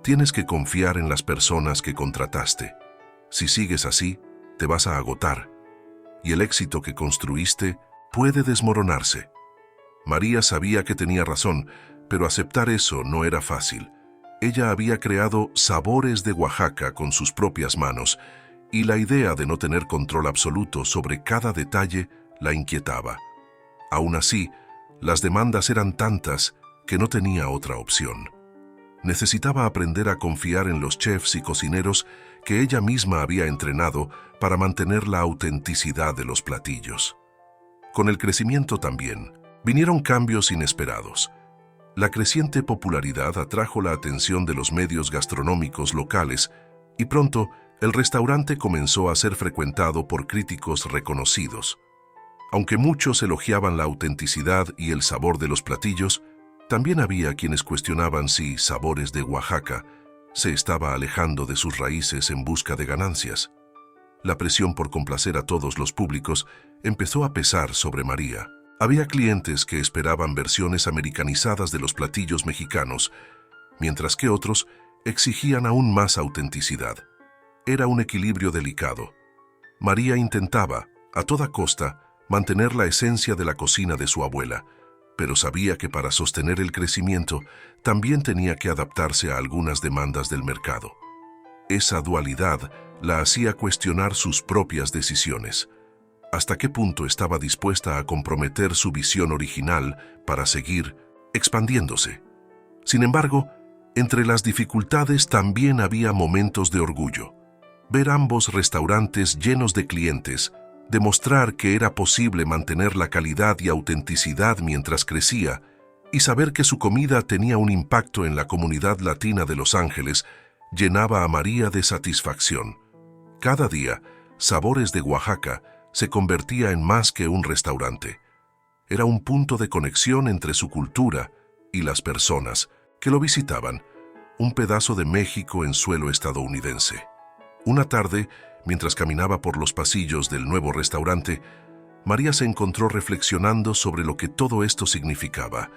«Tienes que confiar en las personas que contrataste. Si sigues así, te vas a agotar, y el éxito que construiste puede desmoronarse». María sabía que tenía razón, pero aceptar eso no era fácil. Ella había creado Sabores de Oaxaca con sus propias manos, y la idea de no tener control absoluto sobre cada detalle la inquietaba. Aún así, las demandas eran tantas que no tenía otra opción. Necesitaba aprender a confiar en los chefs y cocineros que ella misma había entrenado para mantener la autenticidad de los platillos. Con el crecimiento también vinieron cambios inesperados. La creciente popularidad atrajo la atención de los medios gastronómicos locales y pronto el restaurante comenzó a ser frecuentado por críticos reconocidos. Aunque muchos elogiaban la autenticidad y el sabor de los platillos, también había quienes cuestionaban si Sabores de Oaxaca se estaba alejando de sus raíces en busca de ganancias. La presión por complacer a todos los públicos empezó a pesar sobre María. Había clientes que esperaban versiones americanizadas de los platillos mexicanos, mientras que otros exigían aún más autenticidad. Era un equilibrio delicado. María intentaba, a toda costa, mantener la esencia de la cocina de su abuela, pero sabía que para sostener el crecimiento también tenía que adaptarse a algunas demandas del mercado. Esa dualidad la hacía cuestionar sus propias decisiones. ¿Hasta qué punto estaba dispuesta a comprometer su visión original para seguir expandiéndose? Sin embargo, entre las dificultades también había momentos de orgullo. Ver ambos restaurantes llenos de clientes, demostrar que era posible mantener la calidad y autenticidad mientras crecía, y saber que su comida tenía un impacto en la comunidad latina de Los Ángeles, llenaba a María de satisfacción. Cada día, Sabores de Oaxaca se convertía en más que un restaurante. Era un punto de conexión entre su cultura y las personas que lo visitaban, un pedazo de México en suelo estadounidense. Una tarde, mientras caminaba por los pasillos del nuevo restaurante, María se encontró reflexionando sobre lo que todo esto significaba.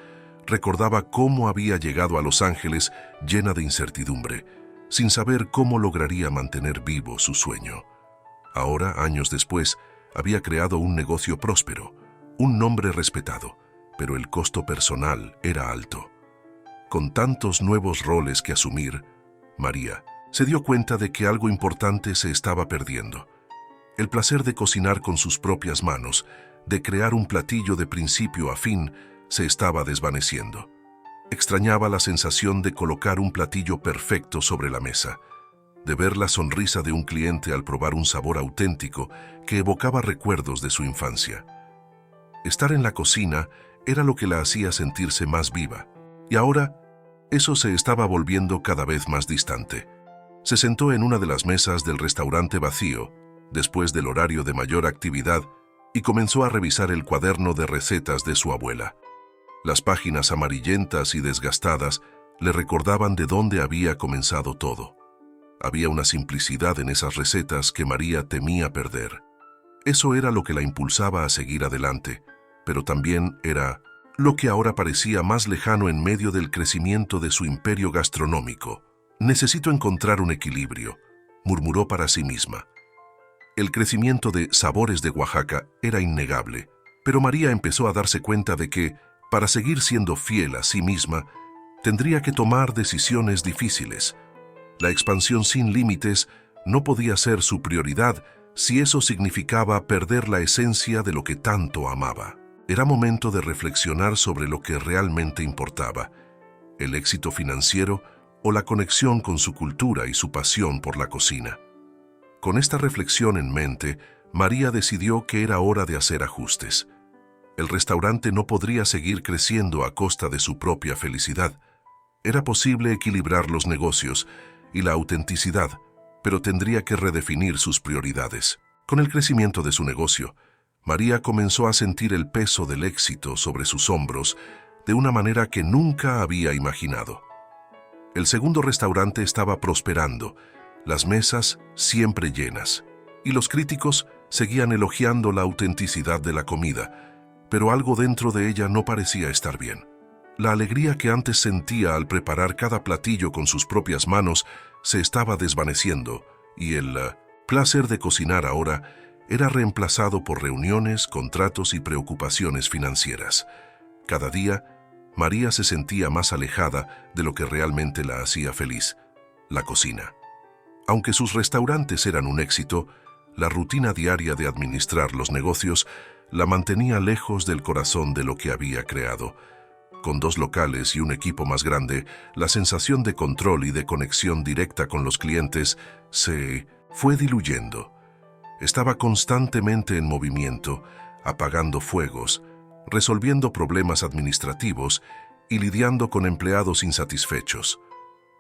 Recordaba cómo había llegado a Los Ángeles llena de incertidumbre, sin saber cómo lograría mantener vivo su sueño. Ahora, años después, había creado un negocio próspero, un nombre respetado, pero el costo personal era alto. Con tantos nuevos roles que asumir, María se dio cuenta de que algo importante se estaba perdiendo. El placer de cocinar con sus propias manos, de crear un platillo de principio a fin, se estaba desvaneciendo. Extrañaba la sensación de colocar un platillo perfecto sobre la mesa, de ver la sonrisa de un cliente al probar un sabor auténtico que evocaba recuerdos de su infancia. Estar en la cocina era lo que la hacía sentirse más viva, y ahora eso se estaba volviendo cada vez más distante. Se sentó en una de las mesas del restaurante vacío, después del horario de mayor actividad, y comenzó a revisar el cuaderno de recetas de su abuela. Las páginas amarillentas y desgastadas le recordaban de dónde había comenzado todo. Había una simplicidad en esas recetas que María temía perder. Eso era lo que la impulsaba a seguir adelante, pero también era lo que ahora parecía más lejano en medio del crecimiento de su imperio gastronómico. «Necesito encontrar un equilibrio», murmuró para sí misma. El crecimiento de Sabores de Oaxaca era innegable, pero María empezó a darse cuenta de que, para seguir siendo fiel a sí misma, tendría que tomar decisiones difíciles. La expansión sin límites no podía ser su prioridad si eso significaba perder la esencia de lo que tanto amaba. Era momento de reflexionar sobre lo que realmente importaba, el éxito financiero o la conexión con su cultura y su pasión por la cocina. Con esta reflexión en mente, María decidió que era hora de hacer ajustes. El restaurante no podría seguir creciendo a costa de su propia felicidad. Era posible equilibrar los negocios y la autenticidad, pero tendría que redefinir sus prioridades. Con el crecimiento de su negocio, María comenzó a sentir el peso del éxito sobre sus hombros de una manera que nunca había imaginado. El segundo restaurante estaba prosperando, las mesas siempre llenas, y los críticos seguían elogiando la autenticidad de la comida, pero algo dentro de ella no parecía estar bien. La alegría que antes sentía al preparar cada platillo con sus propias manos se estaba desvaneciendo, y el placer de cocinar ahora era reemplazado por reuniones, contratos y preocupaciones financieras. Cada día, María se sentía más alejada de lo que realmente la hacía feliz, la cocina. Aunque sus restaurantes eran un éxito, la rutina diaria de administrar los negocios la mantenía lejos del corazón de lo que había creado. Con 2 locales y un equipo más grande, la sensación de control y de conexión directa con los clientes se fue diluyendo. Estaba constantemente en movimiento, apagando fuegos, resolviendo problemas administrativos y lidiando con empleados insatisfechos.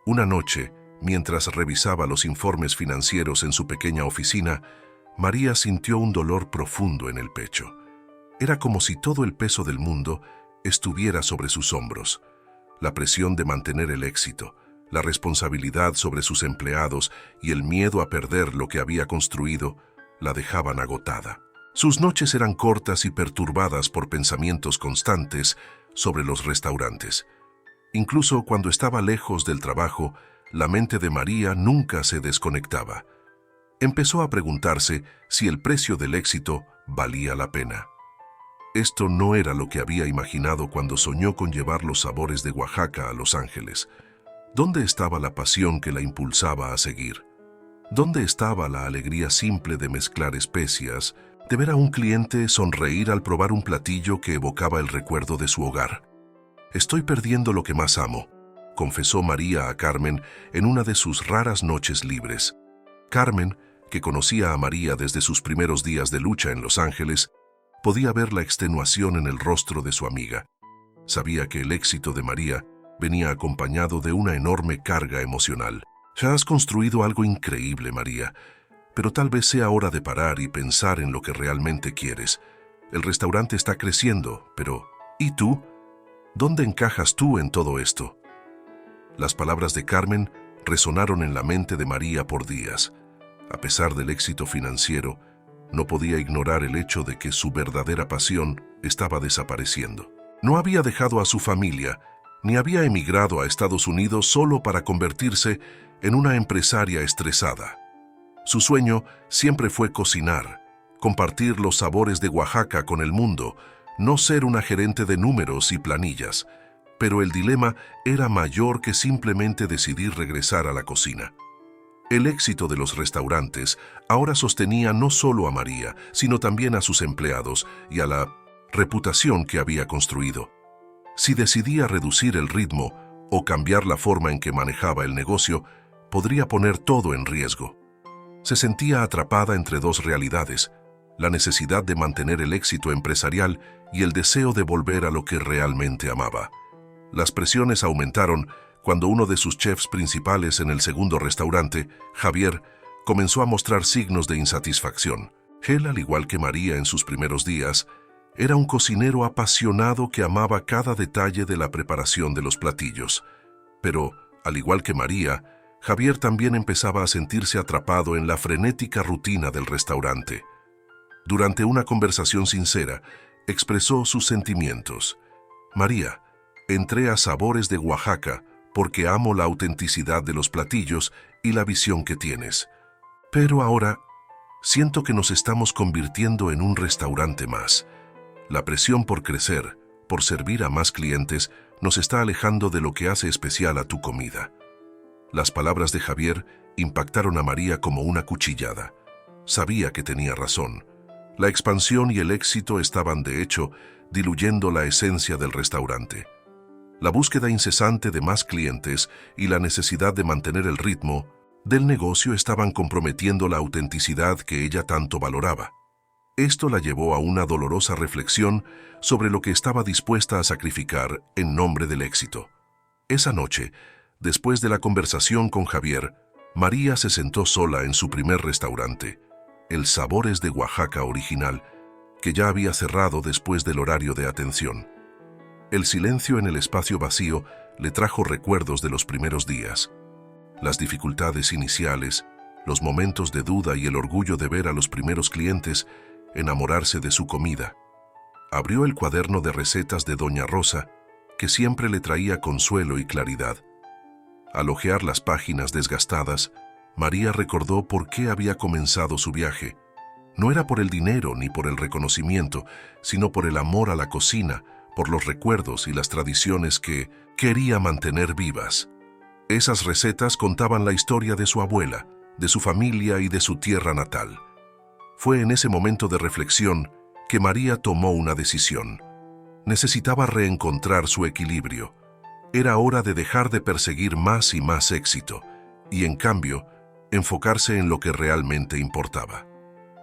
Una noche, mientras revisaba los informes financieros en su pequeña oficina, María sintió un dolor profundo en el pecho. Era como si todo el peso del mundo estuviera sobre sus hombros. La presión de mantener el éxito, la responsabilidad sobre sus empleados y el miedo a perder lo que había construido la dejaban agotada. Sus noches eran cortas y perturbadas por pensamientos constantes sobre los restaurantes. Incluso cuando estaba lejos del trabajo, la mente de María nunca se desconectaba. Empezó a preguntarse si el precio del éxito valía la pena. Esto no era lo que había imaginado cuando soñó con llevar los sabores de Oaxaca a Los Ángeles. ¿Dónde estaba la pasión que la impulsaba a seguir? ¿Dónde estaba la alegría simple de mezclar especias, de ver a un cliente sonreír al probar un platillo que evocaba el recuerdo de su hogar? «Estoy perdiendo lo que más amo», confesó María a Carmen en una de sus raras noches libres. Carmen, que conocía a María desde sus primeros días de lucha en Los Ángeles, podía ver la extenuación en el rostro de su amiga. Sabía que el éxito de María venía acompañado de una enorme carga emocional. «Ya has construido algo increíble, María, pero tal vez sea hora de parar y pensar en lo que realmente quieres. El restaurante está creciendo, pero ¿y tú? ¿Dónde encajas tú en todo esto?». Las palabras de Carmen resonaron en la mente de María por días. A pesar del éxito financiero, no podía ignorar el hecho de que su verdadera pasión estaba desapareciendo. No había dejado a su familia, ni había emigrado a Estados Unidos solo para convertirse en una empresaria estresada. Su sueño siempre fue cocinar, compartir los sabores de Oaxaca con el mundo, no ser una gerente de números y planillas. Pero el dilema era mayor que simplemente decidir regresar a la cocina. El éxito de los restaurantes ahora sostenía no solo a María, sino también a sus empleados y a la reputación que había construido. Si decidía reducir el ritmo o cambiar la forma en que manejaba el negocio, podría poner todo en riesgo. Se sentía atrapada entre 2 realidades: la necesidad de mantener el éxito empresarial y el deseo de volver a lo que realmente amaba. Las presiones aumentaron cuando uno de sus chefs principales en el segundo restaurante, Javier, comenzó a mostrar signos de insatisfacción. Él, al igual que María en sus primeros días, era un cocinero apasionado que amaba cada detalle de la preparación de los platillos. Pero, al igual que María, Javier también empezaba a sentirse atrapado en la frenética rutina del restaurante. Durante una conversación sincera, expresó sus sentimientos. «María, entré a Sabores de Oaxaca porque amo la autenticidad de los platillos y la visión que tienes. Pero ahora siento que nos estamos convirtiendo en un restaurante más. La presión por crecer, por servir a más clientes, nos está alejando de lo que hace especial a tu comida». Las palabras de Javier impactaron a María como una cuchillada. Sabía que tenía razón. La expansión y el éxito estaban, de hecho, diluyendo la esencia del restaurante. La búsqueda incesante de más clientes y la necesidad de mantener el ritmo del negocio estaban comprometiendo la autenticidad que ella tanto valoraba. Esto la llevó a una dolorosa reflexión sobre lo que estaba dispuesta a sacrificar en nombre del éxito. Esa noche, después de la conversación con Javier, María se sentó sola en su primer restaurante, el Sabores de Oaxaca original, que ya había cerrado después del horario de atención. El silencio en el espacio vacío le trajo recuerdos de los primeros días. Las dificultades iniciales, los momentos de duda y el orgullo de ver a los primeros clientes enamorarse de su comida. Abrió el cuaderno de recetas de Doña Rosa, que siempre le traía consuelo y claridad. Al hojear las páginas desgastadas, María recordó por qué había comenzado su viaje. No era por el dinero ni por el reconocimiento, sino por el amor a la cocina, por los recuerdos y las tradiciones que quería mantener vivas. Esas recetas contaban la historia de su abuela, de su familia y de su tierra natal. Fue en ese momento de reflexión que María tomó una decisión. Necesitaba reencontrar su equilibrio. Era hora de dejar de perseguir más y más éxito, y en cambio, enfocarse en lo que realmente importaba.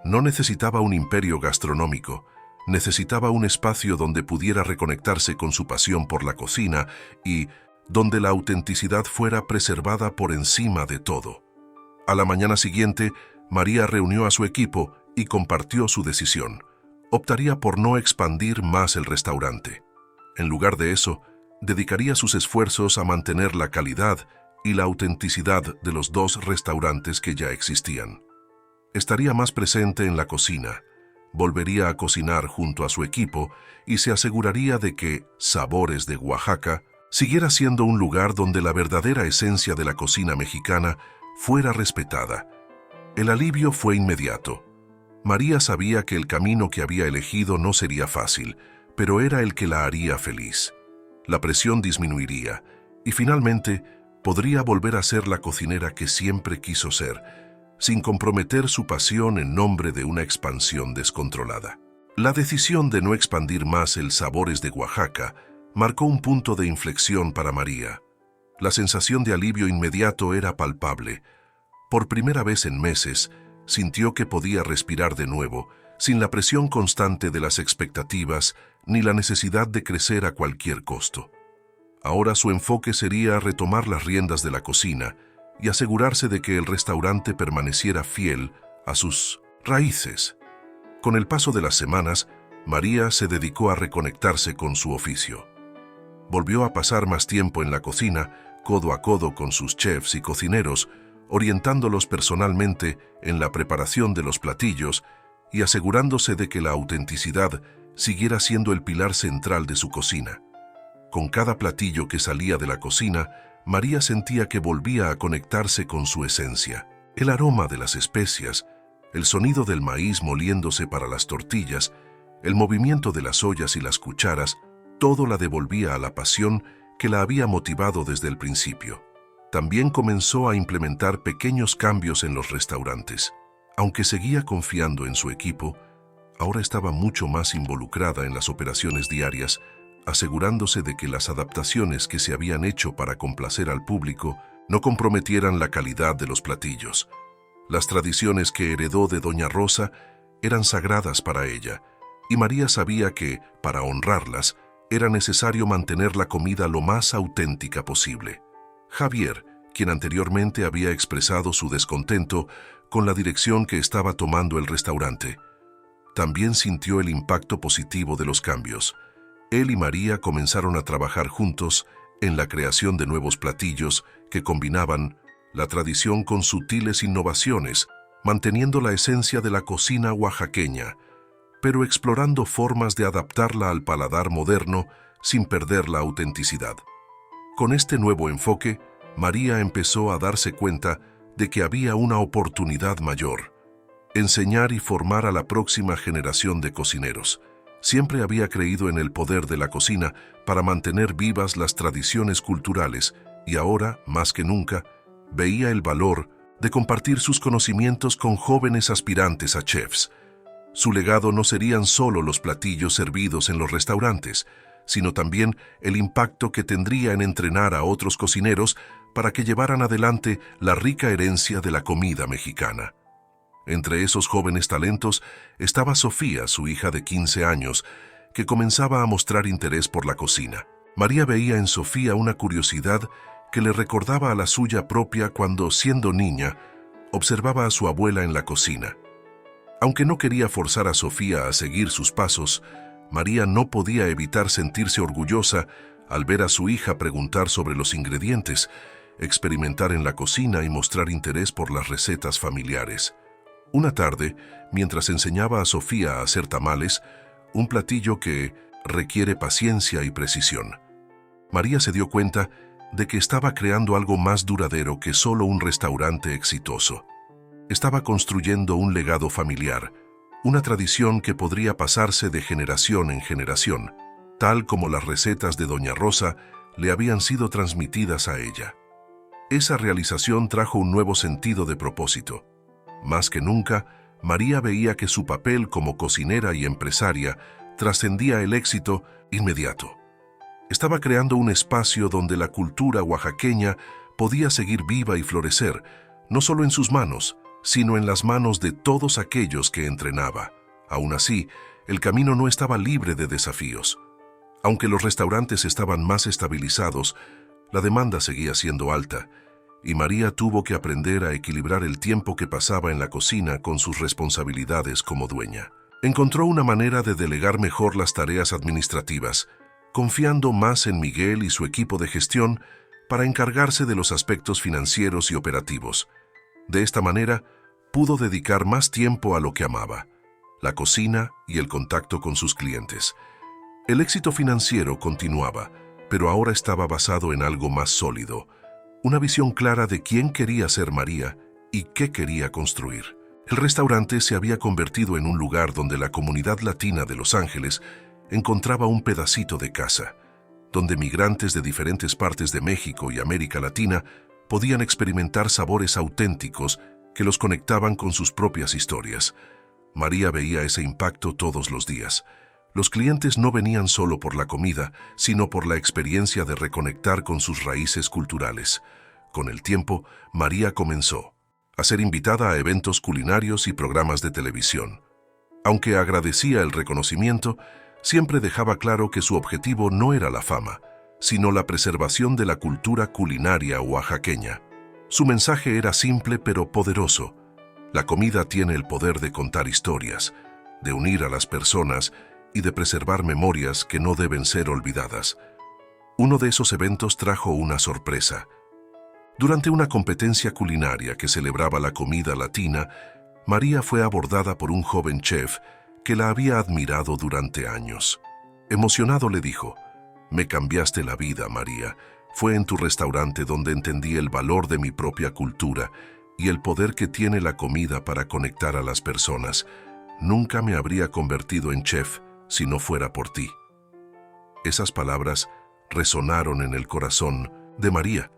No necesitaba un imperio gastronómico, necesitaba un espacio donde pudiera reconectarse con su pasión por la cocina y donde la autenticidad fuera preservada por encima de todo. A la mañana siguiente, María reunió a su equipo y compartió su decisión. Optaría por no expandir más el restaurante. En lugar de eso, dedicaría sus esfuerzos a mantener la calidad y la autenticidad de los 2 restaurantes que ya existían. Estaría más presente en la cocina, volvería a cocinar junto a su equipo y se aseguraría de que Sabores de Oaxaca siguiera siendo un lugar donde la verdadera esencia de la cocina mexicana fuera respetada. El alivio fue inmediato. María sabía que el camino que había elegido no sería fácil, pero era el que la haría feliz. La presión disminuiría y finalmente podría volver a ser la cocinera que siempre quiso ser, sin comprometer su pasión en nombre de una expansión descontrolada. La decisión de no expandir más el Sabores de Oaxaca marcó un punto de inflexión para María. La sensación de alivio inmediato era palpable. Por primera vez en meses, sintió que podía respirar de nuevo, sin la presión constante de las expectativas ni la necesidad de crecer a cualquier costo. Ahora su enfoque sería retomar las riendas de la cocina y asegurarse de que el restaurante permaneciera fiel a sus raíces. Con el paso de las semanas, María se dedicó a reconectarse con su oficio. Volvió a pasar más tiempo en la cocina, codo a codo con sus chefs y cocineros, orientándolos personalmente en la preparación de los platillos y asegurándose de que la autenticidad siguiera siendo el pilar central de su cocina. Con cada platillo que salía de la cocina, María sentía que volvía a conectarse con su esencia. El aroma de las especias, el sonido del maíz moliéndose para las tortillas, el movimiento de las ollas y las cucharas, todo la devolvía a la pasión que la había motivado desde el principio. También comenzó a implementar pequeños cambios en los restaurantes. Aunque seguía confiando en su equipo, ahora estaba mucho más involucrada en las operaciones diarias, asegurándose de que las adaptaciones que se habían hecho para complacer al público no comprometieran la calidad de los platillos. Las tradiciones que heredó de Doña Rosa eran sagradas para ella, y María sabía que, para honrarlas, era necesario mantener la comida lo más auténtica posible. Javier, quien anteriormente había expresado su descontento con la dirección que estaba tomando el restaurante, también sintió el impacto positivo de los cambios. Él y María comenzaron a trabajar juntos en la creación de nuevos platillos que combinaban la tradición con sutiles innovaciones, manteniendo la esencia de la cocina oaxaqueña, pero explorando formas de adaptarla al paladar moderno sin perder la autenticidad. Con este nuevo enfoque, María empezó a darse cuenta de que había una oportunidad mayor: enseñar y formar a la próxima generación de cocineros. Siempre había creído en el poder de la cocina para mantener vivas las tradiciones culturales y ahora, más que nunca, veía el valor de compartir sus conocimientos con jóvenes aspirantes a chefs. Su legado no serían solo los platillos servidos en los restaurantes, sino también el impacto que tendría en entrenar a otros cocineros para que llevaran adelante la rica herencia de la comida mexicana. Entre esos jóvenes talentos estaba Sofía, su hija de 15 años, que comenzaba a mostrar interés por la cocina. María veía en Sofía una curiosidad que le recordaba a la suya propia cuando, siendo niña, observaba a su abuela en la cocina. Aunque no quería forzar a Sofía a seguir sus pasos, María no podía evitar sentirse orgullosa al ver a su hija preguntar sobre los ingredientes, experimentar en la cocina y mostrar interés por las recetas familiares. Una tarde, mientras enseñaba a Sofía a hacer tamales, un platillo que requiere paciencia y precisión, María se dio cuenta de que estaba creando algo más duradero que solo un restaurante exitoso. Estaba construyendo un legado familiar, una tradición que podría pasarse de generación en generación, tal como las recetas de Doña Rosa le habían sido transmitidas a ella. Esa realización trajo un nuevo sentido de propósito. Más que nunca, María veía que su papel como cocinera y empresaria trascendía el éxito inmediato. Estaba creando un espacio donde la cultura oaxaqueña podía seguir viva y florecer, no solo en sus manos, sino en las manos de todos aquellos que entrenaba. Aún así, el camino no estaba libre de desafíos. Aunque los restaurantes estaban más estabilizados, la demanda seguía siendo alta, y María tuvo que aprender a equilibrar el tiempo que pasaba en la cocina con sus responsabilidades como dueña. Encontró una manera de delegar mejor las tareas administrativas, confiando más en Miguel y su equipo de gestión para encargarse de los aspectos financieros y operativos. De esta manera, pudo dedicar más tiempo a lo que amaba, la cocina y el contacto con sus clientes. El éxito financiero continuaba, pero ahora estaba basado en algo más sólido, una visión clara de quién quería ser María y qué quería construir. El restaurante se había convertido en un lugar donde la comunidad latina de Los Ángeles encontraba un pedacito de casa, donde migrantes de diferentes partes de México y América Latina podían experimentar sabores auténticos que los conectaban con sus propias historias. María veía ese impacto todos los días. Los clientes no venían solo por la comida, sino por la experiencia de reconectar con sus raíces culturales. Con el tiempo, María comenzó a ser invitada a eventos culinarios y programas de televisión. Aunque agradecía el reconocimiento, siempre dejaba claro que su objetivo no era la fama, sino la preservación de la cultura culinaria oaxaqueña. Su mensaje era simple pero poderoso. La comida tiene el poder de contar historias, de unir a las personas y de preservar memorias que no deben ser olvidadas. Uno de esos eventos trajo una sorpresa. Durante una competencia culinaria que celebraba la comida latina, María fue abordada por un joven chef que la había admirado durante años. Emocionado le dijo: «Me cambiaste la vida, María. Fue en tu restaurante donde entendí el valor de mi propia cultura y el poder que tiene la comida para conectar a las personas. Nunca me habría convertido en chef si no fuera por ti». Esas palabras resonaron en el corazón de María.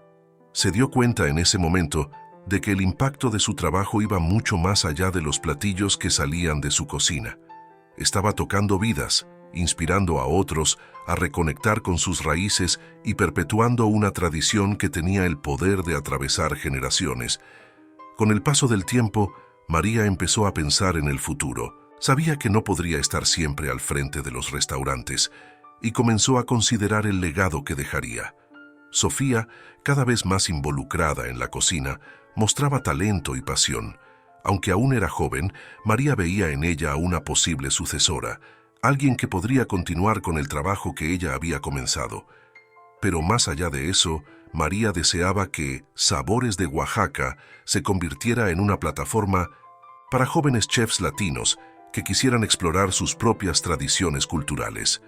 Se dio cuenta en ese momento de que el impacto de su trabajo iba mucho más allá de los platillos que salían de su cocina. Estaba tocando vidas, inspirando a otros a reconectar con sus raíces y perpetuando una tradición que tenía el poder de atravesar generaciones. Con el paso del tiempo, María empezó a pensar en el futuro. Sabía que no podría estar siempre al frente de los restaurantes y comenzó a considerar el legado que dejaría. Sofía, cada vez más involucrada en la cocina, mostraba talento y pasión. Aunque aún era joven, María veía en ella a una posible sucesora, alguien que podría continuar con el trabajo que ella había comenzado. Pero más allá de eso, María deseaba que Sabores de Oaxaca se convirtiera en una plataforma para jóvenes chefs latinos que quisieran explorar sus propias tradiciones culturales.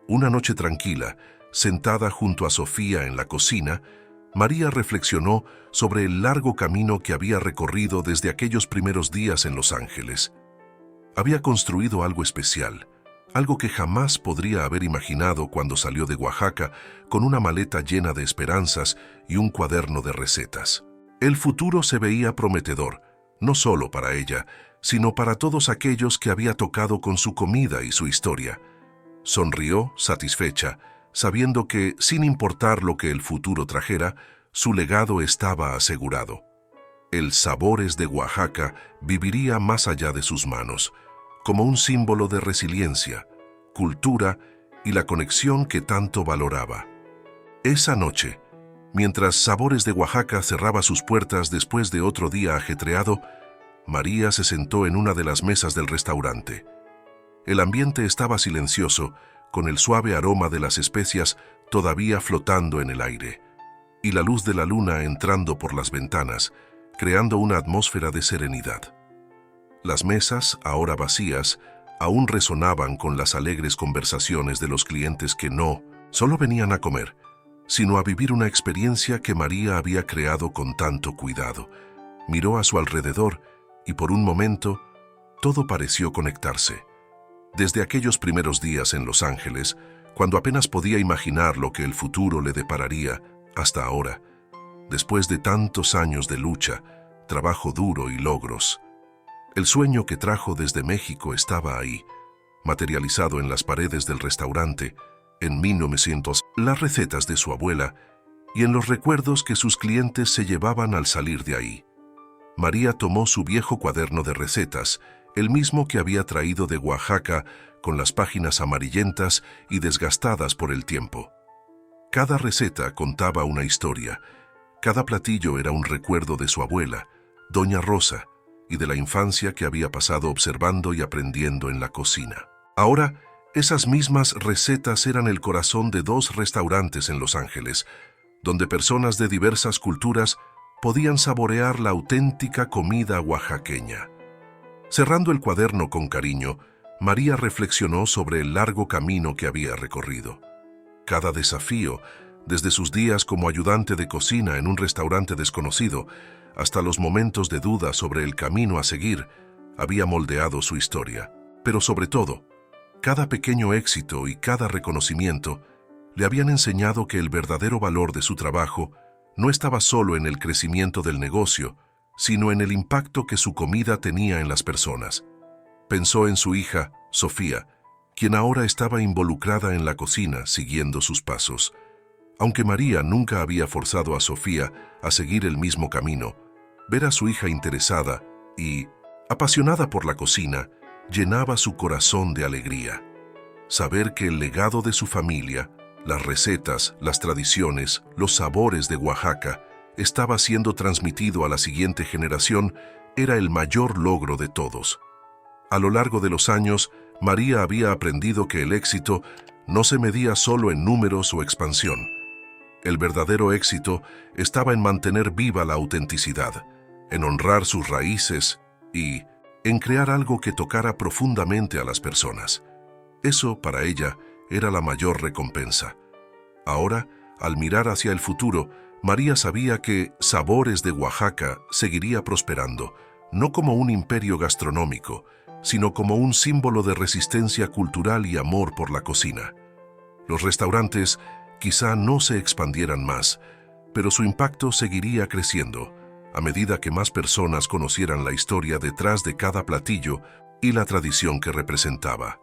Una noche tranquila, sentada junto a Sofía en la cocina, María reflexionó sobre el largo camino que había recorrido desde aquellos primeros días en Los Ángeles. Había construido algo especial, algo que jamás podría haber imaginado cuando salió de Oaxaca con una maleta llena de esperanzas y un cuaderno de recetas. El futuro se veía prometedor, no solo para ella, sino para todos aquellos que había tocado con su comida y su historia. Sonrió, satisfecha, sabiendo que, sin importar lo que el futuro trajera, su legado estaba asegurado. El Sabores de Oaxaca viviría más allá de sus manos, como un símbolo de resiliencia, cultura y la conexión que tanto valoraba. Esa noche, mientras Sabores de Oaxaca cerraba sus puertas después de otro día ajetreado, María se sentó en una de las mesas del restaurante. El ambiente estaba silencioso, con el suave aroma de las especias todavía flotando en el aire, y la luz de la luna entrando por las ventanas, creando una atmósfera de serenidad. Las mesas, ahora vacías, aún resonaban con las alegres conversaciones de los clientes que no solo venían a comer, sino a vivir una experiencia que María había creado con tanto cuidado. Miró a su alrededor y por un momento todo pareció conectarse. Desde aquellos primeros días en Los Ángeles, cuando apenas podía imaginar lo que el futuro le depararía, hasta ahora, después de tantos años de lucha, trabajo duro y logros. El sueño que trajo desde México estaba ahí, materializado en las paredes del restaurante, en 1900, las recetas de su abuela y en los recuerdos que sus clientes se llevaban al salir de ahí. María tomó su viejo cuaderno de recetas, el mismo que había traído de Oaxaca, con las páginas amarillentas y desgastadas por el tiempo. Cada receta contaba una historia, cada platillo era un recuerdo de su abuela, Doña Rosa, y de la infancia que había pasado observando y aprendiendo en la cocina. Ahora, esas mismas recetas eran el corazón de 2 restaurantes en Los Ángeles, donde personas de diversas culturas podían saborear la auténtica comida oaxaqueña. Cerrando el cuaderno con cariño, María reflexionó sobre el largo camino que había recorrido. Cada desafío, desde sus días como ayudante de cocina en un restaurante desconocido, hasta los momentos de duda sobre el camino a seguir, había moldeado su historia. Pero sobre todo, cada pequeño éxito y cada reconocimiento le habían enseñado que el verdadero valor de su trabajo no estaba solo en el crecimiento del negocio, sino en el impacto que su comida tenía en las personas. Pensó en su hija, Sofía, quien ahora estaba involucrada en la cocina siguiendo sus pasos. Aunque María nunca había forzado a Sofía a seguir el mismo camino, ver a su hija interesada y apasionada por la cocina llenaba su corazón de alegría. Saber que el legado de su familia, las recetas, las tradiciones, los sabores de Oaxaca, estaba siendo transmitido a la siguiente generación era el mayor logro de todos. A lo largo de los años, María había aprendido que el éxito no se medía solo en números o expansión. El verdadero éxito estaba en mantener viva la autenticidad, en honrar sus raíces y en crear algo que tocara profundamente a las personas. Eso, para ella, era la mayor recompensa. Ahora, al mirar hacia el futuro, María sabía que Sabores de Oaxaca seguiría prosperando, no como un imperio gastronómico, sino como un símbolo de resistencia cultural y amor por la cocina. Los restaurantes quizá no se expandieran más, pero su impacto seguiría creciendo, a medida que más personas conocieran la historia detrás de cada platillo y la tradición que representaba.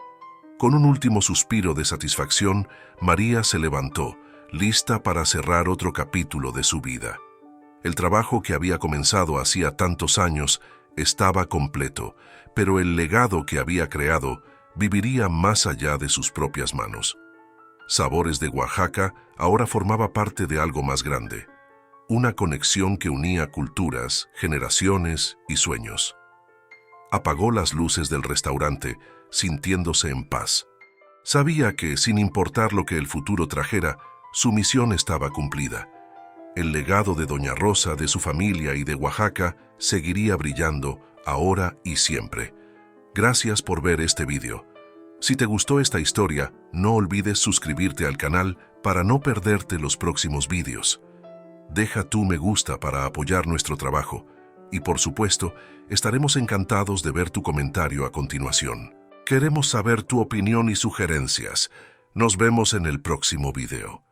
Con un último suspiro de satisfacción, María se levantó, lista para cerrar otro capítulo de su vida. El trabajo que había comenzado hacía tantos años estaba completo, pero el legado que había creado viviría más allá de sus propias manos. Sabores de Oaxaca ahora formaba parte de algo más grande, una conexión que unía culturas, generaciones y sueños. Apagó las luces del restaurante, sintiéndose en paz. Sabía que, sin importar lo que el futuro trajera, su misión estaba cumplida. El legado de Doña Rosa, de su familia y de Oaxaca seguiría brillando ahora y siempre. Gracias por ver este video. Si te gustó esta historia, no olvides suscribirte al canal para no perderte los próximos vídeos. Deja tu me gusta para apoyar nuestro trabajo y, por supuesto, estaremos encantados de ver tu comentario a continuación. Queremos saber tu opinión y sugerencias. Nos vemos en el próximo video.